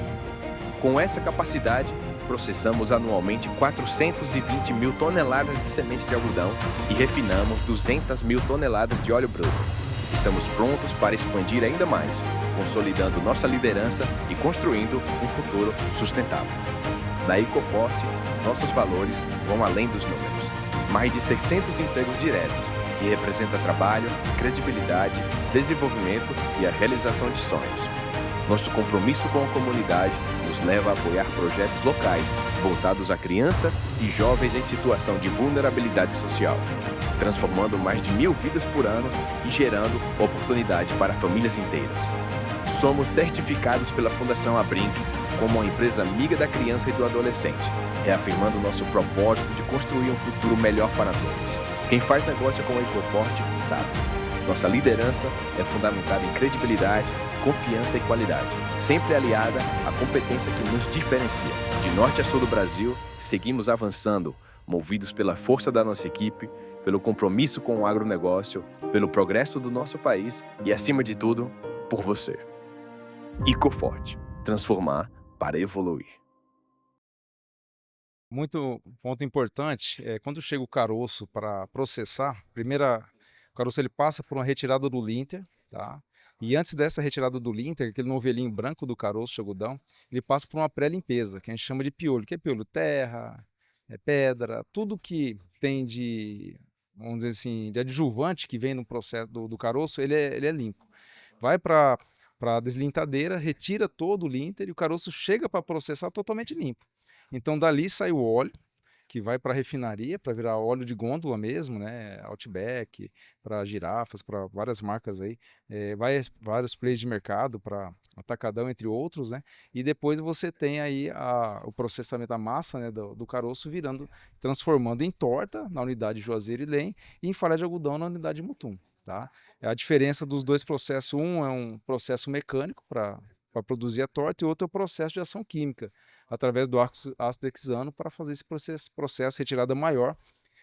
Com essa capacidade, processamos anualmente 420 mil toneladas de semente de algodão e refinamos 200 mil toneladas de óleo bruto. Estamos prontos para expandir ainda mais, consolidando nossa liderança e construindo um futuro sustentável. Na Ecoforte, nossos valores vão além dos números. Mais de 600 empregos diretos, que representam trabalho, credibilidade, desenvolvimento e a realização de sonhos. Nosso compromisso com a comunidade nos leva a apoiar projetos locais voltados a crianças e jovens em situação de vulnerabilidade social, transformando mais de 1.000 vidas por ano e gerando oportunidade para famílias inteiras. Somos certificados pela Fundação Abrinq como uma empresa amiga da criança e do adolescente, reafirmando nosso propósito de construir um futuro melhor para todos. Quem faz negócio com a Ecoforte sabe. Nossa liderança é fundamentada em credibilidade, confiança e qualidade, sempre aliada à competência que nos diferencia. De norte a sul do Brasil, seguimos avançando, movidos pela força da nossa equipe, pelo compromisso com o agronegócio, pelo progresso do nosso país e, acima de tudo, por você. Ecoforte. Transformar para evoluir. Muito ponto importante é quando chega o caroço para processar, o caroço ele passa por uma retirada do linter, tá? E antes dessa retirada do linter, aquele novelinho branco do caroço de algodão, ele passa por uma pré-limpeza, que a gente chama de piolho, que é piolho terra, pedra, tudo que tem de, vamos dizer assim, de adjuvante que vem no processo do caroço, ele é limpo. Vai para a deslintadeira, retira todo o linter e o caroço chega para processar totalmente limpo. Então dali sai o óleo, que vai para a refinaria, para virar óleo de gôndola mesmo, né? Outback, para girafas, para várias marcas aí, vários players de mercado, para Atacadão, entre outros, né? E depois você tem aí o processamento da massa, né, do caroço transformando em torta na unidade Juazeiro e Lem e em farelo de algodão na unidade Mutum, tá? A diferença dos dois processos, um é um processo mecânico para produzir a torta e outro é o processo de ação química, através do ácido hexano para fazer esse processo retirada maior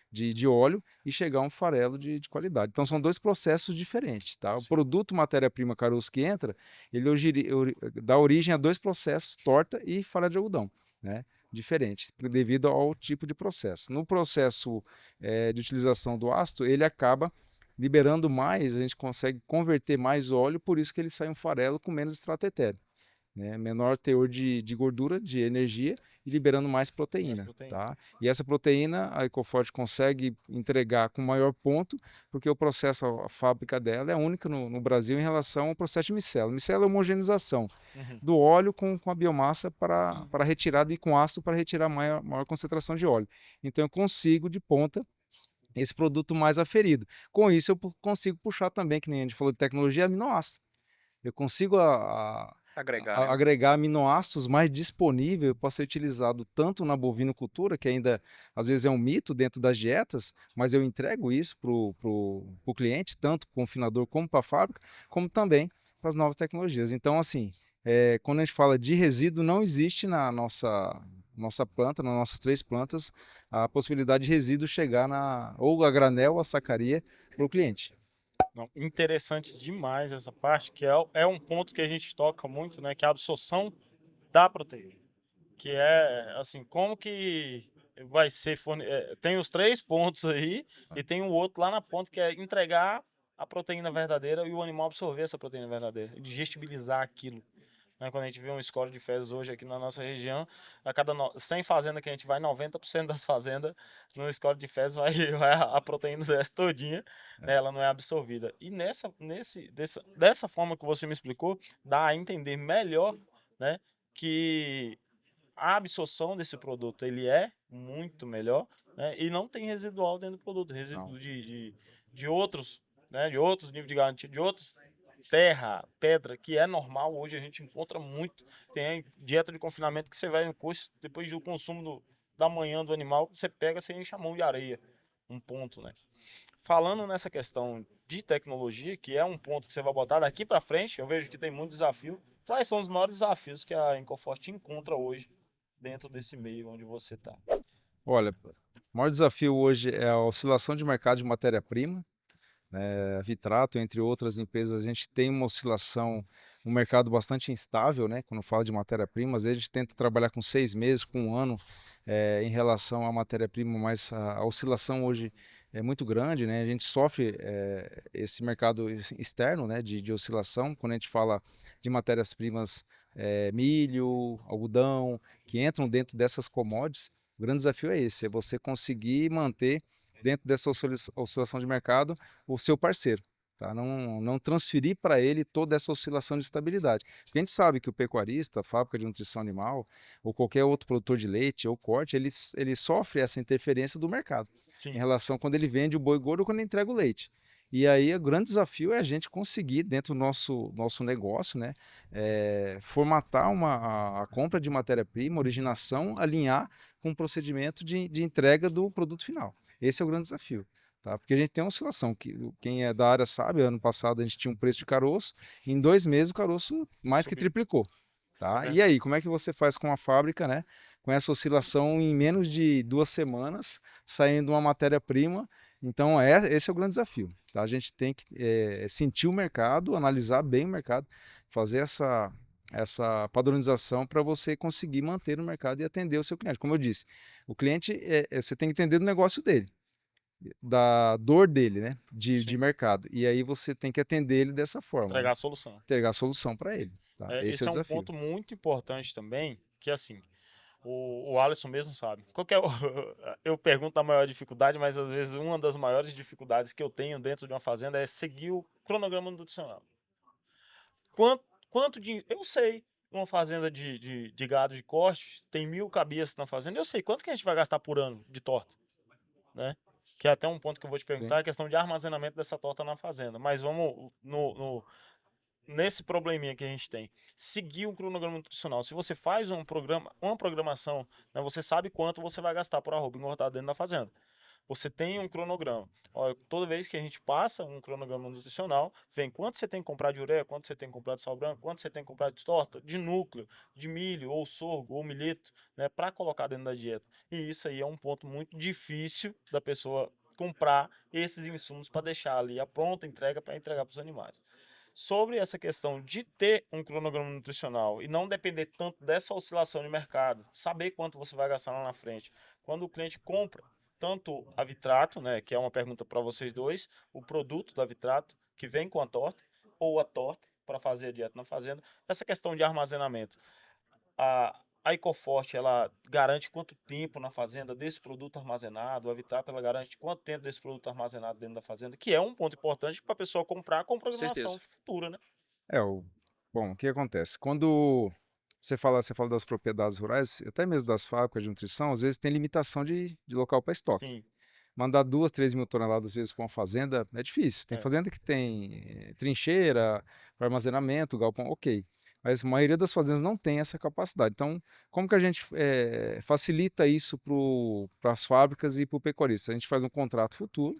de óleo e chegar a um farelo de qualidade. Então são dois processos diferentes, tá? O produto matéria-prima caroço que entra, ele dá origem a dois processos, torta e farelo de algodão, né? Diferentes, devido ao tipo de processo. No processo de utilização do ácido, ele acaba liberando mais, a gente consegue converter mais óleo, por isso que ele sai um farelo com menos extrato etéreo, né? Menor teor de gordura, de energia e liberando mais proteína, tá? E essa proteína a Ecoforte consegue entregar com maior ponto, porque o processo, a fábrica dela é única no Brasil em relação ao processo de micela. Micela é homogeneização do óleo com a biomassa para retirada e com ácido para retirar maior concentração de óleo. Então eu consigo de ponta esse produto mais aferido. Com isso eu consigo puxar também, que nem a gente falou de tecnologia, aminoácido. Eu consigo agregar aminoácidos mais disponíveis, pode ser utilizado tanto na bovinocultura, que ainda às vezes é um mito dentro das dietas, mas eu entrego isso para o cliente, tanto para o confinador como para a fábrica, como também para as novas tecnologias. Então, assim, quando a gente fala de resíduo, não existe na nossa planta, nas nossas 3 plantas, a possibilidade de resíduo chegar ou a granel ou a sacaria para o cliente. Não, interessante demais essa parte, que é um ponto que a gente toca muito, né? Que é a absorção da proteína. Que é, assim, como que vai ser... tem os 3 pontos aí e tem o outro lá na ponta, que é entregar a proteína verdadeira e o animal absorver essa proteína verdadeira, digestibilizar aquilo. Né, quando a gente vê um score de fezes hoje aqui na nossa região, a cada 100 fazendas que a gente vai, 90% das fazendas no score de fezes vai a proteína dessa todinha, né, ela não é absorvida. E dessa forma que você me explicou, dá a entender melhor, né, que a absorção desse produto ele é muito melhor, né, e não tem residual dentro do produto, resíduo de outros, né, de outros níveis de garantia, de outros terra, pedra, que é normal, hoje a gente encontra muito. Tem dieta de confinamento que você vai no curso, depois do consumo da manhã do animal, você pega, você enche a mão de areia. Um ponto, né? falando nessa questão de tecnologia, que é um ponto que você vai botar daqui para frente, eu vejo que tem muito desafio. Quais são os maiores desafios que a Incoforte encontra hoje dentro desse meio onde você está? Olha, o maior desafio hoje é a oscilação de mercado de matéria-prima, né? Vitrato, entre outras empresas, a gente tem uma oscilação, um mercado bastante instável, né? Quando fala de matéria-prima, às vezes a gente tenta trabalhar com 6 meses, com um ano, em relação à matéria-prima, mas a oscilação hoje é muito grande, né? A gente sofre esse mercado externo, né? De oscilação, quando a gente fala de matérias-primas, milho, algodão, que entram dentro dessas commodities. O grande desafio é esse, é você conseguir manter dentro dessa oscilação de mercado o seu parceiro, tá? Não transferir para ele toda essa oscilação de estabilidade. Porque a gente sabe que o pecuarista, a fábrica de nutrição animal, ou qualquer outro produtor de leite ou corte, ele sofre essa interferência do mercado em Sim, relação quando ele vende o boi gordo ou quando ele entrega o leite. E aí o grande desafio é a gente conseguir, dentro do nosso negócio, né, formatar a compra de matéria-prima, originação, alinhar com o procedimento de entrega do produto final. Esse é o grande desafio. Tá? Porque a gente tem uma oscilação, que quem é da área sabe, ano passado a gente tinha um preço de caroço, em 2 meses o caroço mais que subiu. triplicou. Tá? E aí, como é que você faz com a fábrica, né? Com essa oscilação em menos de 2 semanas, saindo uma matéria-prima? Então, esse é o grande desafio. Tá? A gente tem que sentir o mercado, analisar bem o mercado, fazer essa padronização para você conseguir manter o mercado e atender o seu cliente. Como eu disse, o cliente, você tem que entender do negócio dele, da dor dele, né? De Sim. mercado. E aí você tem que atender ele dessa forma, né? Entregar a solução. Entregar a solução para ele. Tá? Esse é Esse o é um desafio. ponto muito importante também, que assim, o Alisson mesmo sabe. Qual que é eu pergunto a maior dificuldade, mas às vezes uma das maiores dificuldades que eu tenho dentro de uma fazenda é seguir o cronograma nutricional. Quanto de. Eu sei, uma fazenda de gado de corte tem 1.000 cabeças na fazenda, eu sei quanto que a gente vai gastar por ano de torta, né? Que é até um ponto que eu vou te Sim. perguntar, a questão de armazenamento dessa torta na fazenda. Mas vamos nesse probleminha que a gente tem. Seguir um cronograma nutricional. Se você faz uma programação, né, você sabe quanto você vai gastar por arroba engordado dentro da fazenda. Você tem um cronograma. Olha, toda vez que a gente passa um cronograma nutricional, vem quanto você tem que comprar de ureia, quanto você tem que comprar de sal branco, quanto você tem que comprar de torta, de núcleo, de milho, ou sorgo, ou milheto, né, para colocar dentro da dieta. E isso aí é um ponto muito difícil da pessoa comprar esses insumos para deixar ali a pronta entrega para entregar para os animais. Sobre essa questão de ter um cronograma nutricional e não depender tanto dessa oscilação de mercado, saber quanto você vai gastar lá na frente. Quando o cliente compra tanto a Vitrato, né, que é uma pergunta para vocês dois, o produto da Vitrato, que vem com a torta, ou a torta para fazer a dieta na fazenda, essa questão de armazenamento. A Ecoforte, ela garante quanto tempo na fazenda desse produto armazenado, a Vitrato, ela garante quanto tempo desse produto armazenado dentro da fazenda, que é um ponto importante para a pessoa comprar com programação Certeza. futura, né? Bom, o que acontece? Quando você fala das propriedades rurais, até mesmo das fábricas de nutrição, às vezes tem limitação de local para estoque. Sim, Mandar 2, 3 mil toneladas, às vezes, para uma fazenda é difícil. Tem é. fazenda que tem trincheira para armazenamento, galpão, ok. Mas a maioria das fazendas não tem essa capacidade. Então, como que a gente facilita isso para as fábricas e para o pecuarista? A gente faz um contrato futuro,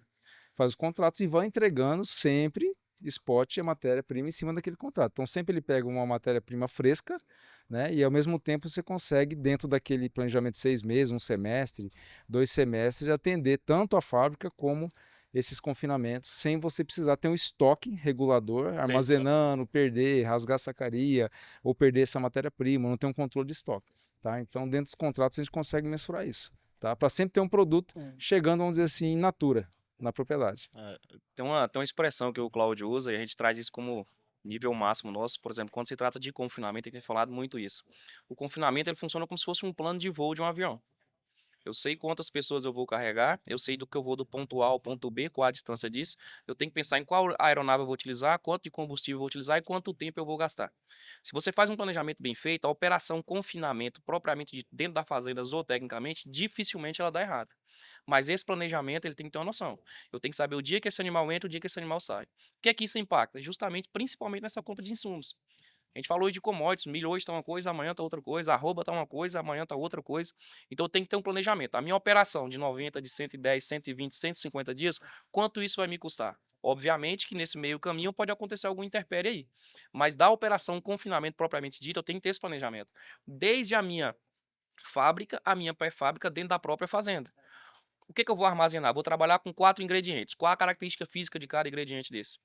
faz os contratos e vai entregando sempre spot a matéria-prima em cima daquele contrato. Então, sempre ele pega uma matéria-prima fresca, né? E ao mesmo tempo você consegue, dentro daquele planejamento de 6 meses, um semestre, 2 semestres, atender tanto a fábrica como esses confinamentos, sem você precisar ter um estoque regulador, armazenando, perder, rasgar sacaria, ou perder essa matéria-prima, não ter um controle de estoque. Tá? Então, dentro dos contratos, a gente consegue mensurar isso. Tá? Para sempre ter um produto chegando, vamos dizer assim, in natura na propriedade. Tem uma expressão que o Cláudio usa e a gente traz isso como nível máximo nosso. Por exemplo, quando se trata de confinamento, tem falado muito isso. O confinamento ele funciona como se fosse um plano de voo de um avião. Eu sei quantas pessoas eu vou carregar, eu sei do que eu vou do ponto A ao ponto B, qual a distância disso. Eu tenho que pensar em qual aeronave eu vou utilizar, quanto de combustível eu vou utilizar e quanto tempo eu vou gastar. Se você faz um planejamento bem feito, a operação confinamento, propriamente dentro da fazenda, zootecnicamente, dificilmente ela dá errado. Mas esse planejamento ele tem que ter uma noção. Eu tenho que saber o dia que esse animal entra e o dia que esse animal sai. O que é que isso impacta? Justamente, principalmente nessa compra de insumos. A gente falou hoje de commodities, milho hoje tá uma coisa, amanhã tá outra coisa, arroba tá uma coisa, amanhã tá outra coisa. Então tem que ter um planejamento. A minha operação de 90, de 110, 120, 150 dias, quanto isso vai me custar? Obviamente que nesse meio caminho pode acontecer alguma intempérie aí. Mas da operação confinamento propriamente dito, eu tenho que ter esse planejamento. Desde a minha fábrica, a minha pré-fábrica dentro da própria fazenda. O que eu vou armazenar? Vou trabalhar com 4 ingredientes. Qual a característica física de cada ingrediente desse?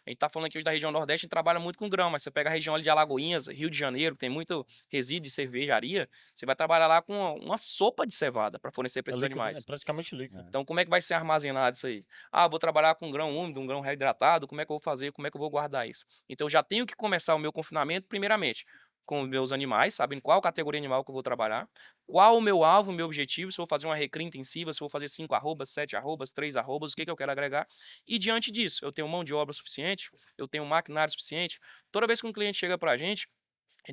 A gente tá falando aqui hoje da região Nordeste, a gente trabalha muito com grão, mas você pega a região ali de Alagoinhas, Rio de Janeiro, que tem muito resíduo de cervejaria, você vai trabalhar lá com uma sopa de cevada para fornecer para esses animais. É praticamente líquido. Então, como é que vai ser armazenado isso aí? Ah, vou trabalhar com grão úmido, um grão reidratado, como é que eu vou fazer, como é que eu vou guardar isso? Então, eu já tenho que começar o meu confinamento, primeiramente, com meus animais, sabendo qual categoria animal que eu vou trabalhar, qual o meu alvo, o meu objetivo, se eu vou fazer uma recria intensiva, se eu vou fazer 5 arrobas, 7 arrobas, 3 arrobas, o que eu quero agregar. E diante disso, eu tenho mão de obra suficiente, eu tenho maquinário suficiente. Toda vez que um cliente chega pra gente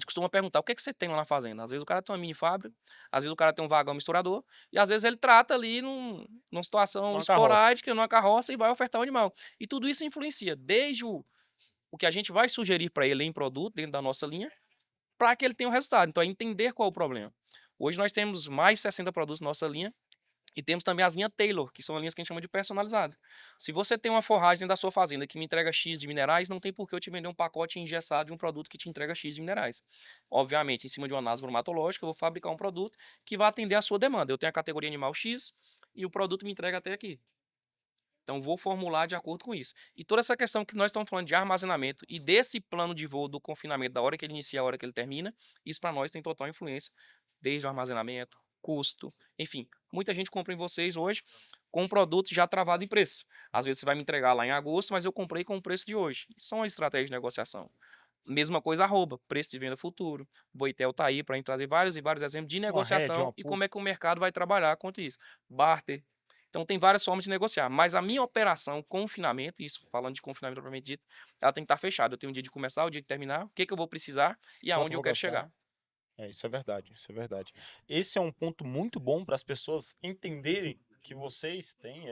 costuma perguntar, o que é que você tem lá na fazenda? Às vezes o cara tem uma mini fábrica, às vezes o cara tem um vagão misturador, e às vezes ele trata ali numa situação Numa esporádica, numa carroça, e vai ofertar o animal. E tudo isso influencia, desde o que a gente vai sugerir para ele em produto, dentro da nossa linha, para que ele tenha o resultado. Então é entender qual é o problema. Hoje nós temos mais de 60 produtos na nossa linha, e temos também as linhas Taylor, que são as linhas que a gente chama de personalizada. Se você tem uma forragem da sua fazenda que me entrega X de minerais, não tem por que eu te vender um pacote engessado de um produto que te entrega X de minerais. Obviamente, em cima de uma análise bromatológica, eu vou fabricar um produto que vai atender a sua demanda. Eu tenho a categoria animal X e o produto me entrega até aqui. Então, vou formular de acordo com isso. E toda essa questão que nós estamos falando de armazenamento e desse plano de voo do confinamento, da hora que ele inicia, a hora que ele termina, isso para nós tem total influência, desde o armazenamento, custo, enfim. Muita gente compra em vocês hoje com um produto já travado em preço. Às vezes você vai me entregar lá em agosto, mas eu comprei com o preço de hoje. Isso é uma estratégia de negociação. Mesma coisa, arroba, preço de venda futuro. Boitel está aí para a gente trazer vários e vários exemplos de negociação e como é que o mercado vai trabalhar quanto isso. Barter. Então, tem várias formas de negociar. Mas a minha operação, confinamento, isso falando de confinamento propriamente dito, ela tem que estar fechada. Eu tenho um dia de começar, o dia de terminar, o que eu vou precisar e aonde eu quero chegar. Isso é verdade, isso é verdade. Esse é um ponto muito bom para as pessoas entenderem que vocês têm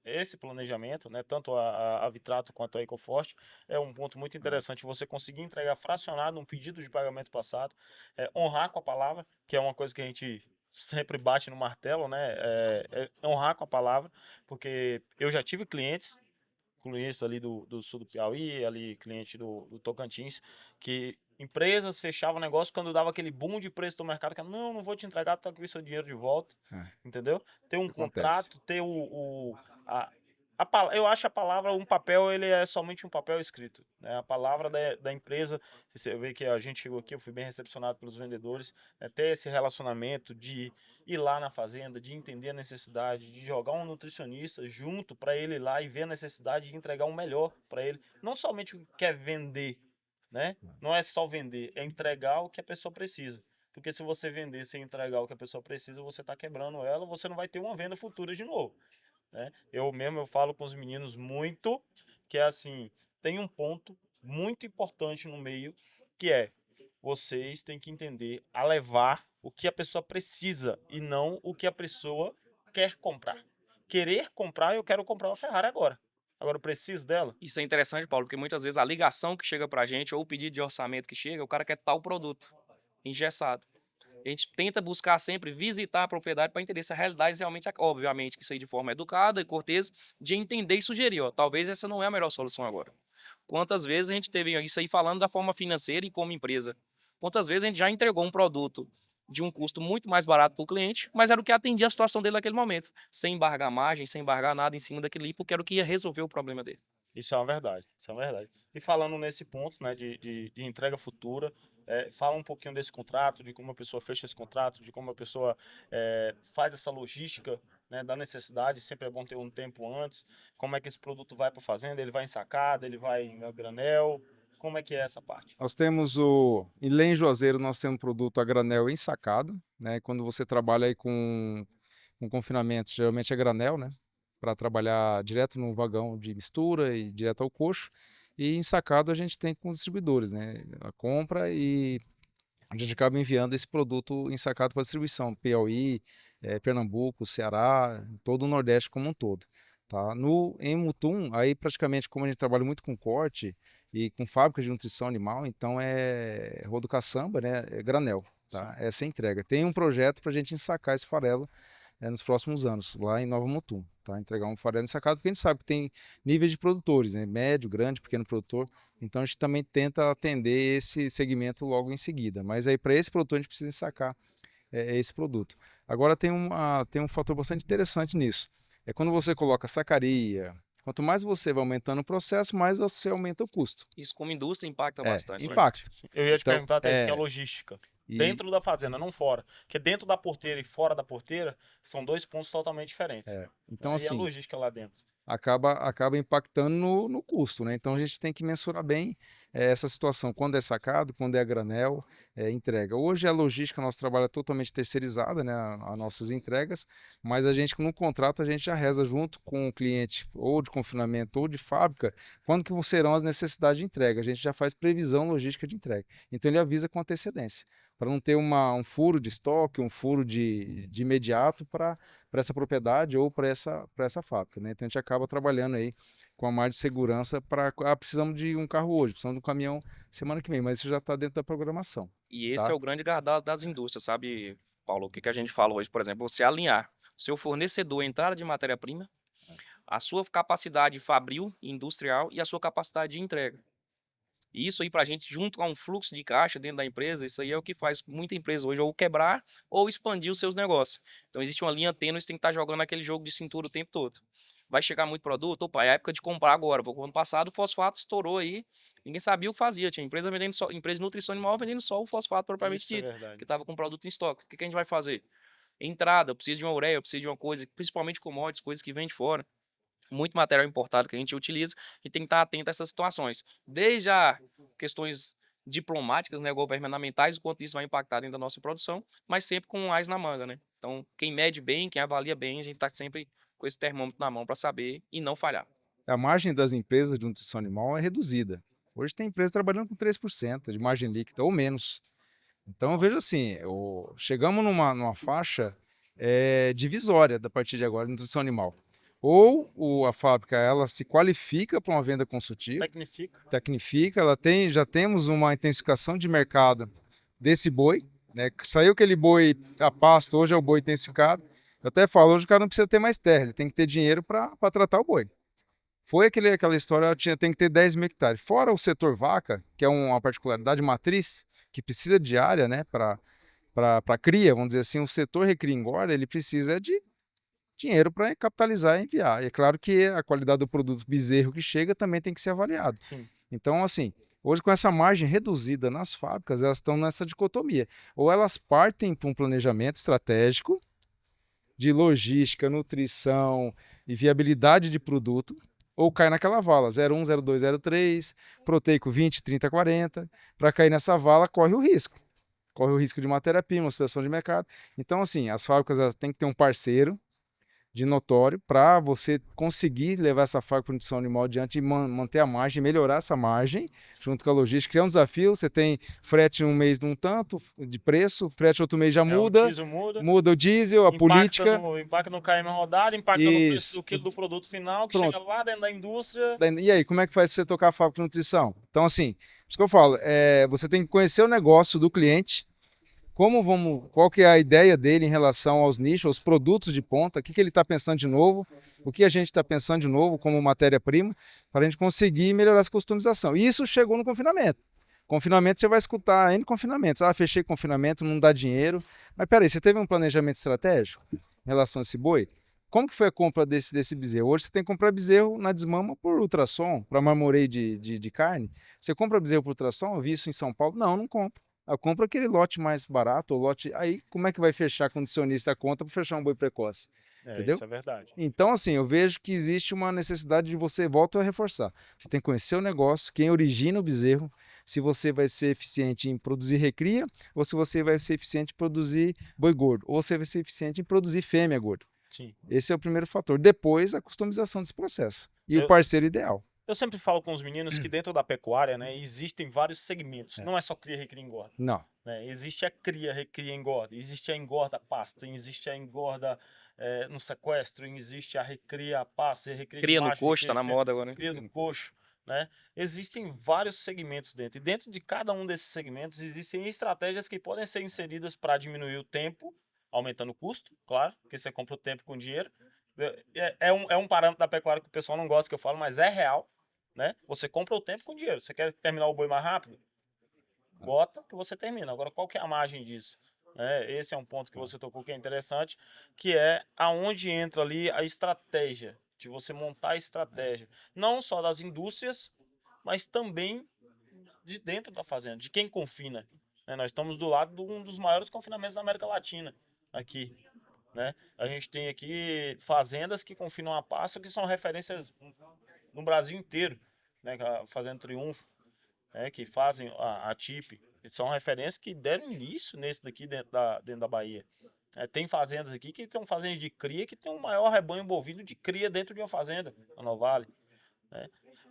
esse planejamento, né? Tanto a Vitrato quanto a Ecoforte. É um ponto muito interessante você conseguir entregar fracionado um pedido de pagamento passado, honrar com a palavra, que é uma coisa que a gente sempre bate no martelo, né? Honrar com a palavra, porque eu já tive clientes ali do sul do Piauí, ali cliente do Tocantins, que empresas fechavam negócio quando dava aquele boom de preço do mercado, que não vou te entregar, tu tá com o seu dinheiro de volta, entendeu? Ter um contrato, ter eu acho a palavra, um papel, ele é somente um papel escrito, né? A palavra da empresa, você vê que a gente chegou aqui, eu fui bem recepcionado pelos vendedores, ter esse relacionamento de ir lá na fazenda, de entender a necessidade, de jogar um nutricionista junto para ele ir lá e ver a necessidade de entregar um melhor para ele, não somente o que quer vender, né? Não é só vender, é entregar o que a pessoa precisa. Porque se você vender sem entregar o que a pessoa precisa, você está quebrando ela, você não vai ter uma venda futura de novo, né? Eu falo com os meninos muito que é assim, tem um ponto muito importante no meio, que é vocês têm que entender a levar o que a pessoa precisa e não o que a pessoa quer comprar. Querer comprar, eu quero comprar uma Ferrari agora. Agora eu preciso dela. Isso é interessante, Paulo, porque muitas vezes a ligação que chega pra gente ou o pedido de orçamento que chega, o cara quer tal produto engessado. A gente tenta buscar sempre visitar a propriedade para entender se a realidade realmente é, obviamente, que isso aí de forma educada e cortês, de entender e sugerir, ó, talvez essa não é a melhor solução agora. Quantas vezes a gente teve isso aí falando da forma financeira e como empresa? Quantas vezes a gente já entregou um produto de um custo muito mais barato para o cliente, mas era o que atendia a situação dele naquele momento, sem embargar margem, sem embargar nada em cima daquele, porque era o que ia resolver o problema dele. Isso é uma verdade, isso é uma verdade. E falando nesse ponto, né, de entrega futura, fala um pouquinho desse contrato, de como a pessoa fecha esse contrato, de como a pessoa faz essa logística, né, da necessidade, sempre é bom ter um tempo antes, como é que esse produto vai para a fazenda, ele vai em sacada, ele vai em granel, como é que é essa parte? Nós temos em Lenha Juazeiro, nós temos um produto a granel ensacado, né? Quando você trabalha aí com confinamento, geralmente é granel, né? Para trabalhar direto no vagão de mistura e direto ao coxo. E ensacado a gente tem com os distribuidores, né? A compra e a gente acaba enviando esse produto ensacado para distribuição, Piauí, Pernambuco, Ceará, todo o Nordeste como um todo. Tá? Em Mutum, aí praticamente como a gente trabalha muito com corte e com fábrica de nutrição animal, então é rodo caçamba, né? É granel, tá? Sim. Essa é a entrega. Tem um projeto para a gente ensacar esse farelo nos próximos anos, lá em Nova Mutum, tá? Entregar um farelo ensacado, porque a gente sabe que tem níveis de produtores, né? Médio, grande, pequeno produtor, então a gente também tenta atender esse segmento logo em seguida, mas aí para esse produtor a gente precisa ensacar esse produto. Agora tem um fator bastante interessante nisso, é quando você coloca sacaria, quanto mais você vai aumentando o processo, mais você aumenta o custo. Isso como indústria impacta bastante, né? Impacta. Eu ia te Então, perguntar até isso, que é a logística. e Dentro da fazenda, não fora. Porque dentro da porteira e fora da porteira são dois pontos totalmente diferentes. então E a assim, logística lá dentro. acaba impactando no custo, né? Então a gente tem que mensurar bem essa situação, quando é sacado, quando é a granel, entrega. Hoje a logística, nosso trabalho é totalmente terceirizada, né? As nossas entregas, mas a gente no contrato a gente já reza junto com o cliente, ou de confinamento ou de fábrica, quando que serão as necessidades de entrega. A gente já faz previsão logística de entrega. Então ele avisa com antecedência, para não ter um furo de estoque, um furo de imediato para essa propriedade ou para essa fábrica, né? Então a gente acaba trabalhando aí com a margem de segurança para precisamos de um carro hoje, precisamos de um caminhão semana que vem, mas isso já está dentro da programação. E esse Tá? é o grande gargalo das indústrias, sabe, Paulo? O que a gente fala hoje, por exemplo, você alinhar o seu fornecedor, a entrada de matéria-prima, a sua capacidade fabril industrial e a sua capacidade de entrega. E isso aí pra gente, junto a um fluxo de caixa dentro da empresa, isso aí é o que faz muita empresa hoje ou quebrar ou expandir os seus negócios. Então existe uma linha tênue, você tem que estar jogando aquele jogo de cintura o tempo todo. Vai chegar muito produto? Opa, é época de comprar agora. O ano passado o fosfato estourou aí, ninguém sabia o que fazia. Tinha empresa vendendo só, empresa de nutrição animal vendendo só o fosfato propriamente Isso é dito, verdade. que estava com produto em estoque. O que a gente vai fazer? Entrada, eu preciso de uma ureia, eu preciso de uma coisa, principalmente commodities, coisas que vêm de fora. Muito material importado que a gente utiliza e tem que estar atento a essas situações. Desde a questões diplomáticas, né, governamentais, o quanto isso vai impactar dentro da nossa produção, mas sempre com um AIS na manga, né? Então, quem mede bem, quem avalia bem, a gente está sempre com esse termômetro na mão para saber e não falhar. A margem das empresas de nutrição animal é reduzida. Hoje tem empresa trabalhando com 3% de margem líquida ou menos. Então eu vejo assim, chegamos numa faixa divisória da partir de agora de nutrição animal. Ou a fábrica ela se qualifica para uma venda consultiva, tecnifica, já temos uma intensificação de mercado desse boi, né? Saiu aquele boi a pasto, hoje é o boi intensificado. Eu até falo, hoje o cara não precisa ter mais terra, ele tem que ter dinheiro para tratar o boi. Foi aquela história, tem que ter 10 mil hectares. Fora o setor vaca, que é uma particularidade matriz, que precisa de área, né, para cria, vamos dizer assim, o setor recria e engorda, ele precisa de dinheiro para capitalizar e enviar. E é claro que a qualidade do produto bezerro que chega também tem que ser avaliado. Sim. Então, assim, hoje com essa margem reduzida nas fábricas, elas estão nessa dicotomia. Ou elas partem para um planejamento estratégico de logística, nutrição e viabilidade de produto, ou cai naquela vala, 01, 02, 03, proteico 20, 30, 40. Para cair nessa vala, corre o risco. Corre o risco de matéria-prima, uma situação de mercado. Então, assim, as fábricas elas têm que ter um parceiro de notório para você conseguir levar essa fábrica de produção animal adiante e manter a margem, melhorar essa margem junto com a logística. É um desafio, você tem frete um mês de um tanto de preço, frete outro mês já muda, O diesel muda o diesel, a política. Impacta no KM rodado, impacta no preço do quilo do produto final, que chega lá dentro da indústria. E aí, como é que faz você tocar a fábrica de nutrição? Então, assim, isso que eu falo, você tem que conhecer o negócio do cliente, qual que é a ideia dele em relação aos nichos, aos produtos de ponta, o que ele está pensando de novo, o que a gente está pensando de novo como matéria-prima, para a gente conseguir melhorar essa customização. E isso chegou no confinamento. Confinamento, você vai escutar N confinamentos. Fechei confinamento, não dá dinheiro. Mas peraí, você teve um planejamento estratégico em relação a esse boi? Como que foi a compra desse bezerro? Hoje você tem que comprar bezerro na desmama por ultrassom, para marmoreio de carne. Você compra bezerro por ultrassom? Eu vi isso em São Paulo. Não compro. Eu compro aquele lote mais barato, ou lote. Aí, como é que vai fechar condicionista a conta para fechar um boi precoce? Entendeu? Isso é verdade. Então, assim, eu vejo que existe uma necessidade de você, volto a reforçar. Você tem que conhecer o negócio, quem origina o bezerro, se você vai ser eficiente em produzir recria, ou se você vai ser eficiente em produzir boi gordo, ou você vai ser eficiente em produzir fêmea gordo. Sim. Esse é o primeiro fator. Depois, a customização desse processo. E o parceiro ideal. Eu sempre falo com os meninos que dentro da pecuária, né, existem vários segmentos. Não é só cria, recria e engorda. Não. Né? Existe a cria, recria e engorda. Existe a engorda pasto. Existe a engorda no sequestro, existe a recria, a passa, recria de Cria no macho, coxo, recria tá de na fêmea, moda agora, né? cria do coxo, né? Existem vários segmentos dentro, e dentro de cada um desses segmentos existem estratégias que podem ser inseridas para diminuir o tempo, aumentando o custo, claro, porque você compra o tempo com dinheiro. É um parâmetro da pecuária que o pessoal não gosta que eu falo, mas é real, né? Você compra o tempo com dinheiro. Você quer terminar o boi mais rápido? Bota que você termina. Agora, qual que é a margem disso? Esse é um ponto que você tocou que é interessante, que é aonde entra ali a estratégia, de você montar a estratégia, não só das indústrias, mas também de dentro da fazenda, de quem confina. Nós estamos do lado de um dos maiores confinamentos da América Latina, aqui. A gente tem aqui fazendas que confinam a pasto, que são referências no Brasil inteiro, né? A Fazenda Triunfo, que fazem a TIP, são referências que deram início nesse daqui dentro da Bahia. Tem fazendas aqui que são fazendas de cria que tem o maior rebanho bovino de cria dentro de uma fazenda, a Novale.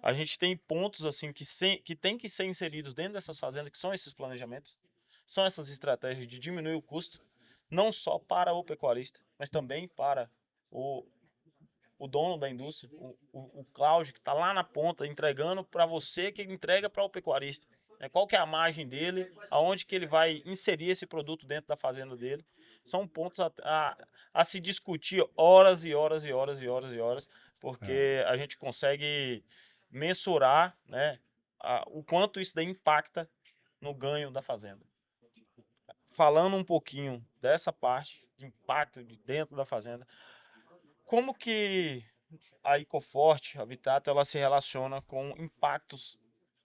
A gente tem pontos assim que tem que ser inseridos dentro dessas fazendas, que são esses planejamentos, são essas estratégias de diminuir o custo, não só para o pecuarista, mas também para o dono da indústria, o Cláudio, que está lá na ponta, entregando para você, que entrega para o pecuarista. Qual que é a margem dele, aonde que ele vai inserir esse produto dentro da fazenda dele. São pontos a se discutir horas e horas e horas e horas e horas, porque a gente consegue mensurar, né, o quanto isso daí impacta no ganho da fazenda. Falando um pouquinho dessa parte de impacto de dentro da fazenda, como que a Ecoforte, a Vitrato, ela se relaciona com impactos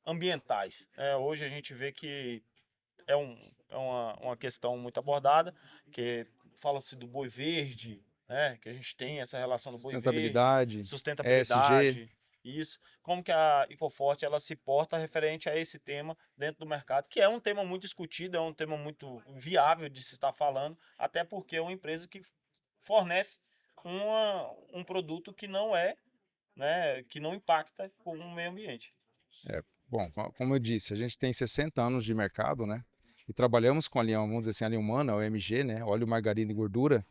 ambientais? Hoje a gente vê que é uma questão muito abordada, que fala-se do boi verde, né? Que a gente tem essa relação do boi verde, Sustentabilidade, ESG. sustentabilidade, isso. Como que a Ecoforte ela se porta referente a esse tema dentro do mercado, que é um tema muito discutido, é um tema muito viável de se estar falando, até porque é uma empresa que fornece um produto que não né, que não impacta com o meio ambiente. Bom, como eu disse, a gente tem 60 anos de mercado, né? E trabalhamos com a linha, vamos dizer assim, a linha humana, OMG, né? Óleo, margarina e gordura.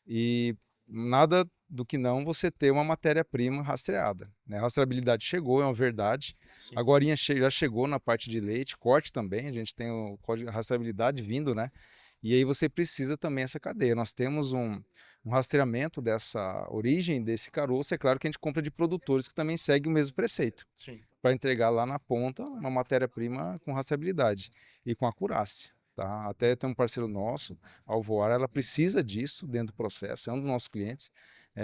E nada do que não você ter uma matéria-prima rastreada, né? A rastreabilidade chegou, é uma verdade. Sim. Agora já chegou na parte de leite, corte também, a gente tem o código de rastreabilidade vindo, né? E aí você precisa também essa cadeia. Nós temos um rastreamento dessa origem desse caroço. É claro que a gente compra de produtores que também seguem o mesmo preceito, para entregar lá na ponta uma matéria-prima com rastreabilidade e com acurácia. Tá? Até tem um parceiro nosso, a Alvoara, ela precisa disso dentro do processo, é um dos nossos clientes,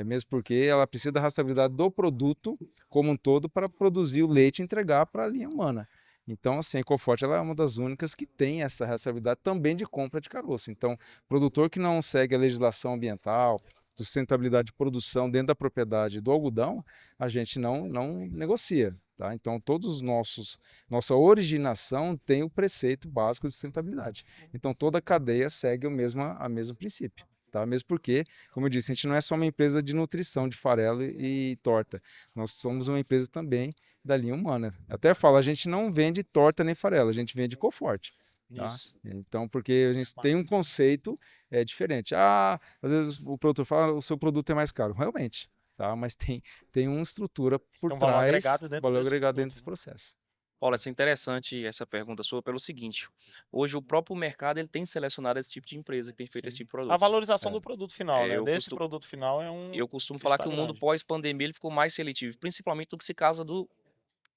mesmo porque ela precisa da rastreabilidade do produto como um todo para produzir o leite e entregar para a linha humana. Então, assim, a Ecoforte ela é uma das únicas que tem essa responsabilidade também de compra de caroço. Então, produtor que não segue a legislação ambiental, sustentabilidade de produção dentro da propriedade do algodão, a gente não negocia. Tá? Então, nossa originação tem o preceito básico de sustentabilidade. Então, toda a cadeia segue o mesmo princípio. Tá? Mesmo porque, como eu disse, a gente não é só uma empresa de nutrição de farelo e torta. Nós somos uma empresa também da linha humana. Até falo, a gente não vende torta nem farelo, a gente vende Ecoforte. Tá? Então, porque a gente tem um conceito diferente. Às vezes o produtor fala, o seu produto é mais caro. Realmente, tá? Mas tem uma estrutura por Tem um trás, valor agregado dentro desse processo. Paulo, é interessante essa pergunta sua pelo seguinte: hoje o próprio mercado ele tem selecionado esse tipo de empresa que tem feito esse tipo de produto. A valorização do produto final, né? Desse produto final eu costumo falar que o mundo pós-pandemia ele ficou mais seletivo, principalmente no que se casa do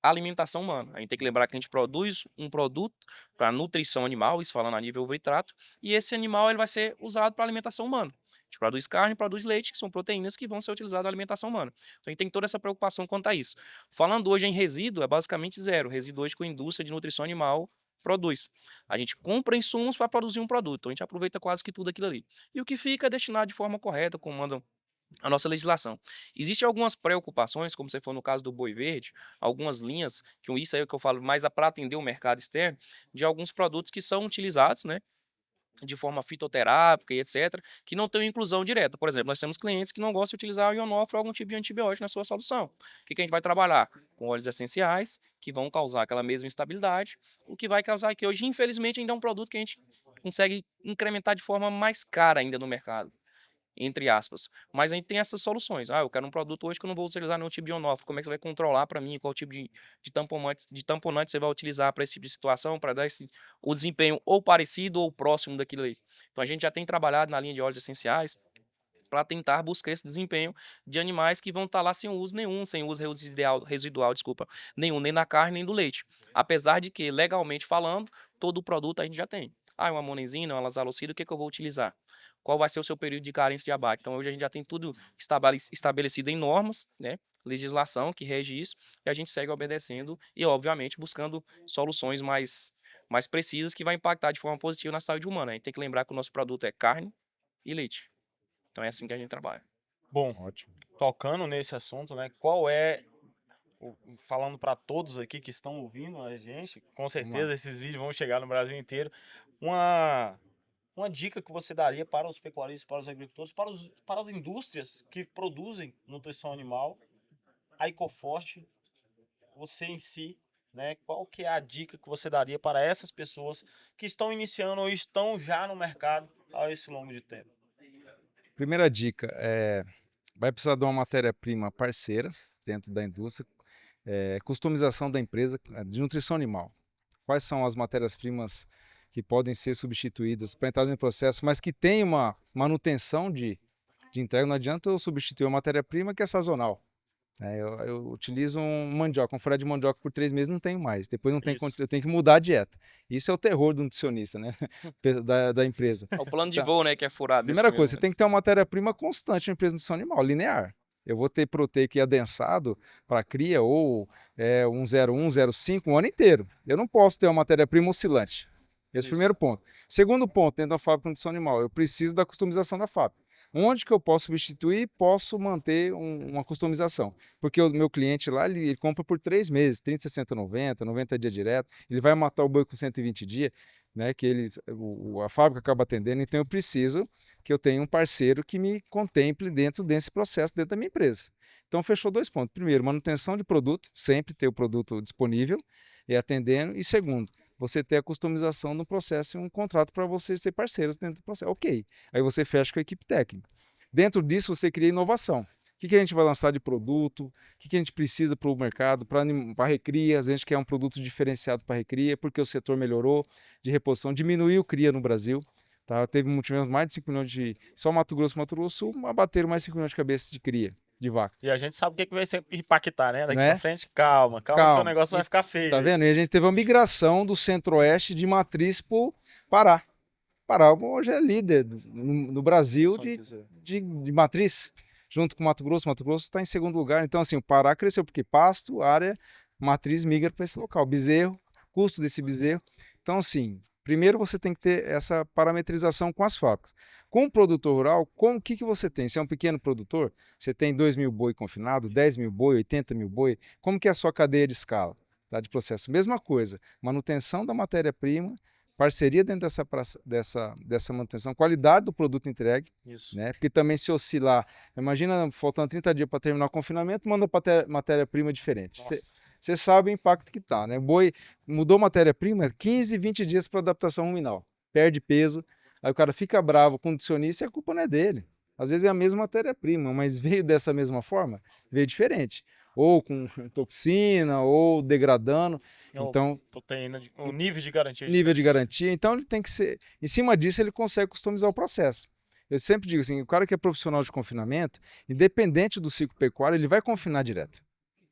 alimentação humana. A gente tem que lembrar que a gente produz um produto para nutrição animal, isso falando a nível vitrato, e esse animal ele vai ser usado para alimentação humana. A gente produz carne, produz leite, que são proteínas que vão ser utilizadas na alimentação humana. Então a gente tem toda essa preocupação quanto a isso. Falando hoje em resíduo, é basicamente zero. Resíduo hoje que a indústria de nutrição animal produz. A gente compra insumos para produzir um produto, então a gente aproveita quase que tudo aquilo ali. E o que fica é destinado de forma correta, como mandam a nossa legislação. Existem algumas preocupações, como você falou no caso do boi verde, algumas linhas, que isso aí é o que eu falo mais para atender o mercado externo, de alguns produtos que são utilizados, né, de forma fitoterápica e etc., que não tem inclusão direta. Por exemplo, nós temos clientes que não gostam de utilizar o ionofre ou algum tipo de antibiótico na sua solução. O que a gente vai trabalhar? Com óleos essenciais, que vão causar aquela mesma instabilidade, o que vai causar que hoje, infelizmente, ainda é um produto que a gente consegue incrementar de forma mais cara ainda no mercado. entre aspas. Mas a gente tem essas soluções. Eu quero um produto hoje que eu não vou utilizar nenhum tipo de on-off. Como é que você vai controlar para mim qual tipo de tamponante você vai utilizar para esse tipo de situação, para dar o desempenho ou parecido ou próximo daquilo aí. Então a gente já tem trabalhado na linha de óleos essenciais para tentar buscar esse desempenho de animais que vão estar lá sem uso nenhum, sem uso residual, desculpa, nenhum, nem na carne, nem do leite. Apesar de que, legalmente falando, todo o produto a gente já tem. É uma monenzina, uma lazalocida, o que eu vou utilizar? Qual vai ser o seu período de carência de abate? Então, hoje a gente já tem tudo estabelecido em normas, né? Legislação que rege isso, e a gente segue obedecendo e, obviamente, buscando soluções mais precisas que vai impactar de forma positiva na saúde humana. A gente tem que lembrar que o nosso produto é carne e leite. Então é assim que a gente trabalha. Bom, Ótimo. tocando nesse assunto, né? Qual é, falando para todos aqui que estão ouvindo a gente, com certeza esses vídeos vão chegar no Brasil inteiro, uma dica que você daria para os pecuaristas, para os agricultores, para as indústrias que produzem nutrição animal, a EcoForte, você em si, né? Qual que é a dica que você daria para essas pessoas que estão iniciando ou estão já no mercado há esse longo de tempo? Primeira dica, vai precisar de uma matéria-prima parceira dentro da indústria, customização da empresa de nutrição animal. Quais são as matérias-primas que podem ser substituídas para entrar no processo, mas que tem uma manutenção de entrega? Não adianta eu substituir uma matéria-prima que é sazonal. Eu utilizo um furado de mandioca por 3 meses, não tenho mais. Depois não tem, Isso. eu tenho que mudar a dieta. Isso é o terror do nutricionista, né? da empresa. É o plano de Tá. voo, né, que é furado. Primeira coisa, você tem que ter uma matéria-prima constante na empresa de nutrição animal, linear. Eu vou ter proteico adensado para cria ou um 0,1, 0,5 o ano inteiro. Eu não posso ter uma matéria-prima oscilante. Esse é o primeiro ponto. Segundo ponto, dentro da fábrica de nutrição animal, eu preciso da customização da fábrica. Onde que eu posso substituir, posso manter uma customização. Porque o meu cliente lá, ele compra por 3 meses, 30, 60, 90 dias direto. Ele vai matar o boi com 120 dias, né, que a fábrica acaba atendendo. Então eu preciso que eu tenha um parceiro que me contemple dentro desse processo, dentro da minha empresa. Então fechou 2 pontos. Primeiro, manutenção de produto, sempre ter o produto disponível e atendendo. E segundo, você ter a customização no processo e um contrato para vocês ser parceiros dentro do processo. Ok. Aí você fecha com a equipe técnica. Dentro disso, você cria inovação. O que a gente vai lançar de produto? O que a gente precisa para o mercado? Para recria, às vezes a gente quer um produto diferenciado para recria, porque o setor melhorou de reposição, diminuiu cria no Brasil. Tá? Tivemos mais de 5 milhões de... Só Mato Grosso do Sul, abateram mais 5 milhões de cabeças de cria de vaca. E a gente sabe o que vai impactar, né? Daqui Né? pra frente, calma, que o negócio vai ficar feio. Tá vendo? E a gente teve uma migração do centro-oeste de matriz para o Pará. Pará hoje é líder no Brasil de matriz, junto com o Mato Grosso. Mato Grosso está em segundo lugar. Então, assim, o Pará cresceu porque pasto, área, matriz migra para esse local. Bezerro, custo desse bezerro. Então, assim, primeiro você tem que ter essa parametrização com as fábricas. Com o produtor rural, o que você tem? Se é um pequeno produtor, você tem 2 mil boi confinados, 10 mil boi, 80 mil boi. Como que é a sua cadeia de escala, tá, de processo? Mesma coisa, manutenção da matéria-prima, parceria dentro dessa manutenção, qualidade do produto entregue. Isso. Né? Porque também se oscilar, imagina faltando 30 dias para terminar o confinamento, manda matéria-prima diferente. Você sabe o impacto que está, né? O boi mudou matéria-prima, 15, 20 dias para adaptação ruminal, perde peso, aí o cara fica bravo com o nutricionista e a culpa não é dele. Às vezes é a mesma matéria-prima, mas veio dessa mesma forma, veio diferente. Ou com toxina, ou degradando. Então, proteína, o nível de garantia. Nível de garantia. Então, ele tem que ser... Em cima disso, ele consegue customizar o processo. Eu sempre digo assim, o cara que é profissional de confinamento, independente do ciclo pecuário, ele vai confinar direto.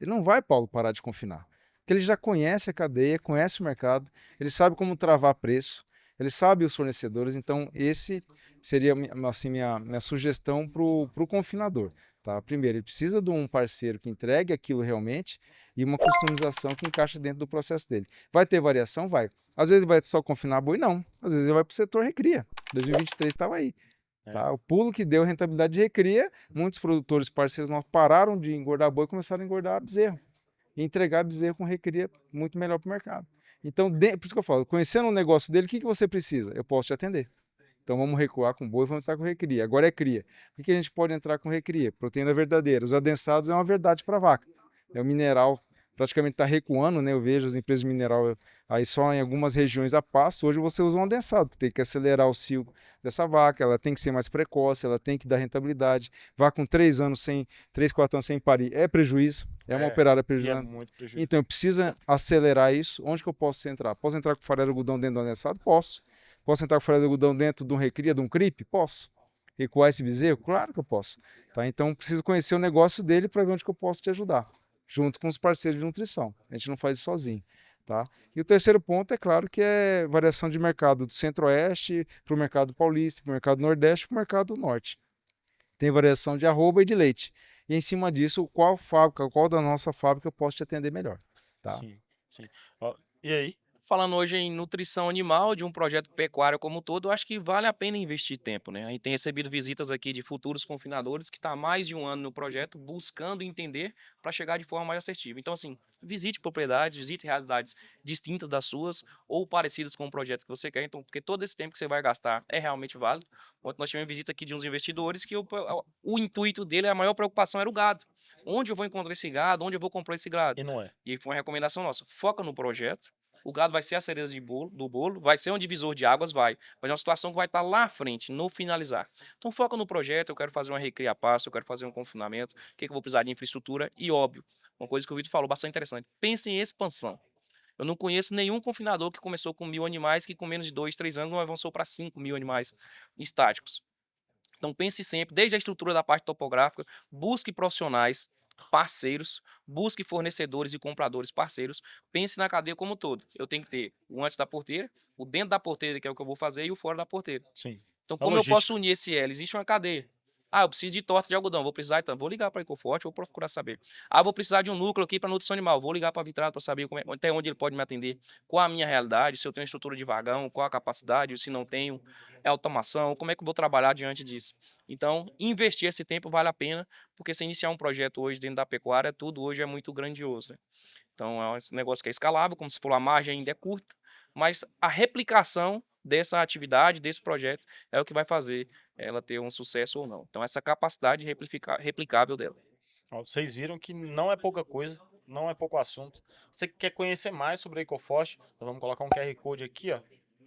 Ele não vai, Paulo, parar de confinar. Porque ele já conhece a cadeia, conhece o mercado, ele sabe como travar preço, ele sabe os fornecedores. Então, esse seria assim, minha sugestão para o confinador. Tá? Primeiro, ele precisa de um parceiro que entregue aquilo realmente e uma customização que encaixa dentro do processo dele. Vai ter variação? Vai. Às vezes ele vai só confinar boi? Não. Às vezes ele vai para o setor recria. 2023 estava aí. Tá? O pulo que deu rentabilidade de recria, muitos produtores parceiros nossos pararam de engordar boi e começaram a engordar bezerro. E entregar bezerro com recria muito melhor para o mercado. Então, por isso que eu falo, conhecendo o negócio dele, o que você precisa? Eu posso te atender. Então vamos recuar com boi e vamos entrar com recria. Agora é cria. O que a gente pode entrar com recria? Proteína verdadeira. Os adensados é uma verdade para a vaca. É o mineral praticamente está recuando, né? Eu vejo as empresas de mineral aí só em algumas regiões a pasto. Hoje você usa um adensado, porque tem que acelerar o cio dessa vaca, ela tem que ser mais precoce, ela tem que dar rentabilidade. Vaca com 3, 4 anos sem parir é prejuízo, é uma operária E é prejudicada. muito prejuízo. Então, eu preciso acelerar isso. Onde que eu posso entrar? Posso entrar com farelo de algodão dentro do adensado? Posso. Posso entrar com farelo de algodão dentro de um recria, de um CRIP? Posso. Recuar esse bezerro? Claro que eu posso. Tá? Então, preciso conhecer o negócio dele para ver onde que eu posso te ajudar, junto com os parceiros de nutrição. A gente não faz isso sozinho. Tá? E o terceiro ponto, é claro, que é variação de mercado do centro-oeste para o mercado paulista, para o mercado nordeste, para o mercado norte. Tem variação de arroba e de leite. E em cima disso, qual fábrica, qual da nossa fábrica eu posso te atender melhor. Tá? Sim, sim. Ó, e aí? Falando hoje em nutrição animal, de um projeto pecuário como um todo, eu acho que vale a pena investir tempo, né? A gente tem recebido visitas aqui de futuros confinadores que estão há mais de um ano no projeto, buscando entender para chegar de forma mais assertiva. Então, assim, visite propriedades, visite realidades distintas das suas ou parecidas com o projeto que você quer. Então, porque todo esse tempo que você vai gastar é realmente válido. Ontem nós tivemos visita aqui de uns investidores que o intuito dele, a maior preocupação era o gado. Onde eu vou encontrar esse gado? Onde eu vou comprar esse gado? E não é. E aí foi uma recomendação nossa. Foca no projeto. O gado vai ser a cereja do bolo, vai ser um divisor de águas, vai. Mas é uma situação que vai estar lá à frente, no finalizar. Então foca no projeto, eu quero fazer uma recria passo, eu quero fazer um confinamento, o que eu vou precisar de infraestrutura e, óbvio, uma coisa que o Vitor falou bastante interessante, pense em expansão. Eu não conheço nenhum confinador que começou com 1.000 animais que com menos de 2, 3 anos não avançou para 5.000 animais estáticos. Então pense sempre, desde a estrutura da parte topográfica, busque profissionais, parceiros, busque fornecedores e compradores parceiros, pense na cadeia como um todo. Eu tenho que ter o antes da porteira, o dentro da porteira, que é o que eu vou fazer, e o fora da porteira. Sim. Então, A como eu logística. posso unir esse L? Existe uma cadeia. Ah, eu preciso de torta de algodão, vou precisar, então, vou ligar para a Ecoforte, vou procurar saber. Ah, vou precisar de um núcleo aqui para nutrição animal, vou ligar para a Vitrato para saber até onde ele pode me atender, qual a minha realidade, se eu tenho estrutura de vagão, qual a capacidade, se não tenho, é automação, como é que eu vou trabalhar diante disso. Então, investir esse tempo vale a pena, porque se iniciar um projeto hoje dentro da pecuária, tudo hoje é muito grandioso, né? Então, é um negócio que é escalável, como você falou, a margem ainda é curta, mas a replicação dessa atividade, desse projeto, é o que vai fazer ela ter um sucesso ou não. Então, essa capacidade replicável dela. Ó, vocês viram que não é pouca coisa, não é pouco assunto. Você que quer conhecer mais sobre a Ecoforte, nós vamos colocar um QR Code aqui, ó,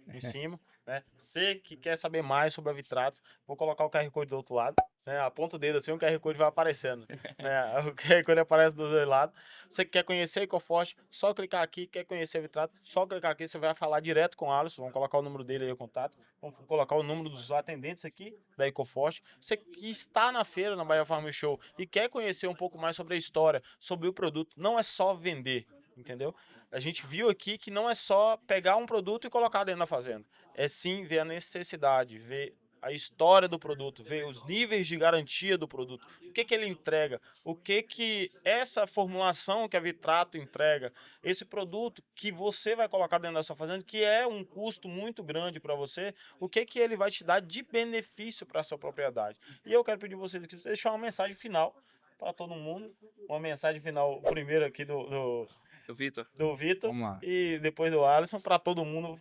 em cima, né? Você que quer saber mais sobre a Vitrato, vou colocar o QR Code do outro lado, né? Aponta o dedo assim, o QR Code vai aparecendo, né? O QR Code aparece dos dois lados. Você que quer conhecer a Ecoforte, só clicar aqui, quer conhecer a Vitrato, só clicar aqui, você vai falar direto com o Alisson, vamos colocar o número dele aí, o contato, vamos colocar o número dos atendentes aqui da Ecoforte. Você que está na feira, na Bahia Farm Show, e quer conhecer um pouco mais sobre a história, sobre o produto, não é só vender, entendeu? A gente viu aqui que não é só pegar um produto e colocar dentro da fazenda. É sim ver a necessidade, ver a história do produto, ver os níveis de garantia do produto, o que ele entrega, o que essa formulação que a Vitrato entrega, esse produto que você vai colocar dentro da sua fazenda, que é um custo muito grande para você, o que ele vai te dar de benefício para a sua propriedade. E eu quero pedir vocês aqui, deixar uma mensagem final para todo mundo, uma mensagem final, primeiro aqui do Vitor. Vitor Vamos lá. e depois do Alisson, para todo mundo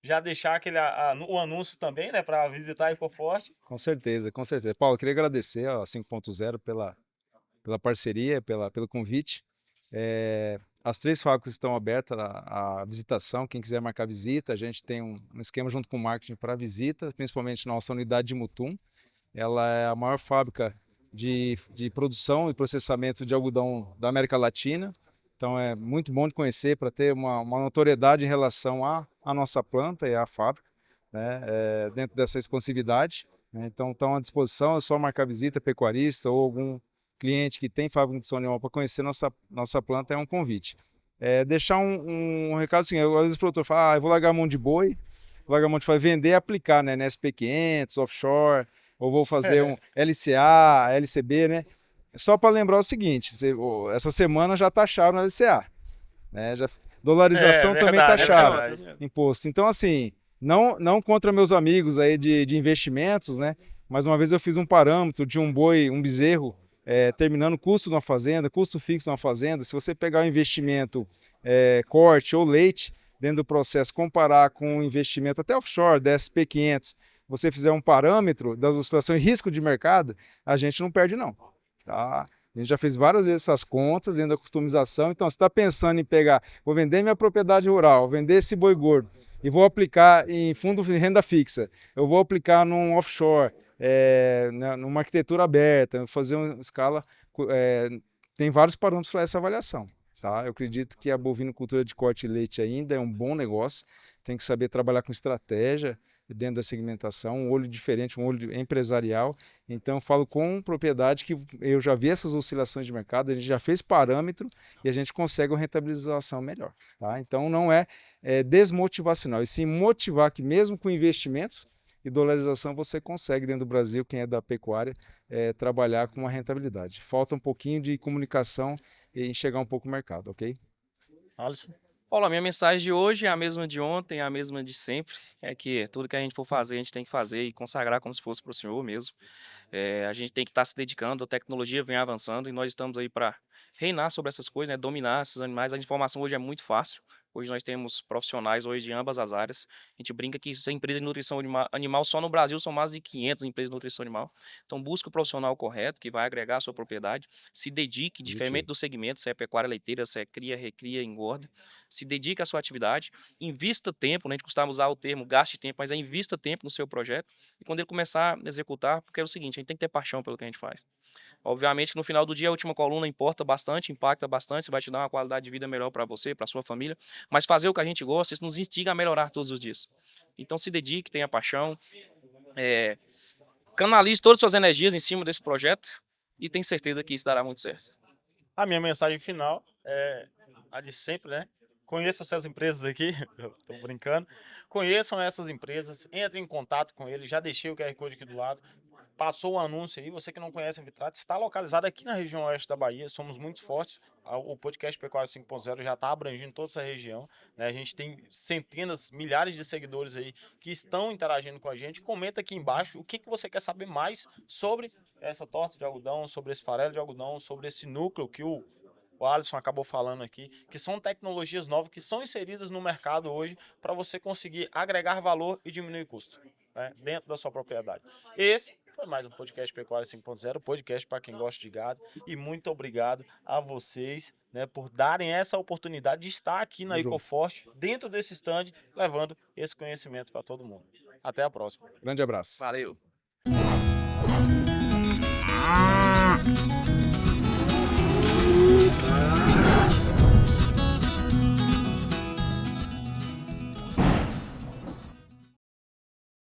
já deixar o anúncio também, né, para visitar a Ecoforte. Com certeza, com certeza. Paulo, eu queria agradecer a 5.0 pela parceria, pelo convite. As 3 fábricas estão abertas à visitação, quem quiser marcar visita, a gente tem um esquema junto com o marketing para visita, principalmente nossa unidade de Mutum. Ela é a maior fábrica de produção e processamento de algodão da América Latina. Então é muito bom de conhecer para ter uma notoriedade em relação à nossa planta e à fábrica, né, dentro dessa expansividade. Né, então estão à disposição, é só marcar visita, pecuarista ou algum cliente que tem fábrica de nutrição animal para conhecer nossa planta, é um convite. Deixar um recado assim, às vezes o produtor fala, eu vou largar a mão de boi, vou largar a mão de vender e aplicar, né, na SP500, offshore, ou vou fazer um LCA, LCB, né? Só para lembrar o seguinte, essa semana já taxaram na LCA, né? Dolarização também verdade, taxaram, verdade. imposto. Então, assim, não contra meus amigos aí de investimentos, né? Mas uma vez eu fiz um parâmetro de um boi, um bezerro, terminando custo de uma fazenda, custo fixo de uma fazenda. Se você pegar o investimento corte ou leite, dentro do processo, comparar com o investimento até offshore, da SP500, você fizer um parâmetro das oscilações e risco de mercado, a gente não perde não. Tá? A gente já fez várias vezes essas contas dentro da customização. Então, você está pensando em pegar, vou vender minha propriedade rural, vender esse boi gordo e vou aplicar em fundo de renda fixa, eu vou aplicar num offshore, numa arquitetura aberta, fazer uma escala, tem vários parâmetros para essa avaliação. Tá? Eu acredito que a bovinocultura de corte e leite ainda é um bom negócio, tem que saber trabalhar com estratégia dentro da segmentação, um olho diferente, um olho empresarial. Então eu falo com propriedade que eu já vi essas oscilações de mercado, a gente já fez parâmetro e a gente consegue uma rentabilização melhor. Tá? Então não é desmotivacional, e sim motivar que mesmo com investimentos e dolarização você consegue dentro do Brasil, quem é da pecuária, trabalhar com uma rentabilidade. Falta um pouquinho de comunicação e enxergar um pouco o mercado, ok? Alisson? Paulo, a minha mensagem de hoje é a mesma de ontem, é a mesma de sempre. É que tudo que a gente for fazer, a gente tem que fazer e consagrar como se fosse para o Senhor mesmo. A gente tem que estar se dedicando, a tecnologia vem avançando e nós estamos aí para reinar sobre essas coisas, né? Dominar esses animais. A informação hoje é muito fácil. Hoje nós temos profissionais hoje de ambas as áreas. A gente brinca que essa empresa de nutrição animal só no Brasil são mais de 500 empresas de nutrição animal. Então busque o profissional correto que vai agregar a sua propriedade. Se dedique, diferente do segmento, se é pecuária leiteira, se é cria, recria, engorda. Se dedique à sua atividade, invista tempo, né? A gente costuma usar o termo gaste tempo, mas invista tempo no seu projeto. E quando ele começar a executar, porque é o seguinte, a gente tem que ter paixão pelo que a gente faz. Obviamente que no final do dia a última coluna importa bastante, impacta bastante, você vai te dar uma qualidade de vida melhor para você, para sua família, mas fazer o que a gente gosta, isso nos instiga a melhorar todos os dias. Então se dedique, tenha paixão, canalize todas as suas energias em cima desse projeto e tenho certeza que isso dará muito certo. A minha mensagem final é a de sempre, né? Conheçam essas empresas aqui, estou brincando. Conheçam essas empresas, entrem em contato com eles, já deixei o QR Code aqui do lado. Passou o anúncio aí, você que não conhece a Vitrato, está localizado aqui na região oeste da Bahia, somos muito fortes, o podcast Pecuária 5.0 já está abrangindo toda essa região, né? A gente tem centenas, milhares de seguidores aí que estão interagindo com a gente. Comenta aqui embaixo o que você quer saber mais sobre essa torta de algodão, sobre esse farelo de algodão, sobre esse núcleo que o Alisson acabou falando aqui, que são tecnologias novas que são inseridas no mercado hoje para você conseguir agregar valor e diminuir custo, né, dentro da sua propriedade. Esse foi mais um podcast Pecuária 5.0, podcast para quem gosta de gado, e muito obrigado a vocês, né, por darem essa oportunidade de estar aqui na EcoForte, dentro desse stand, levando esse conhecimento para todo mundo. Até a próxima. Grande abraço. Valeu!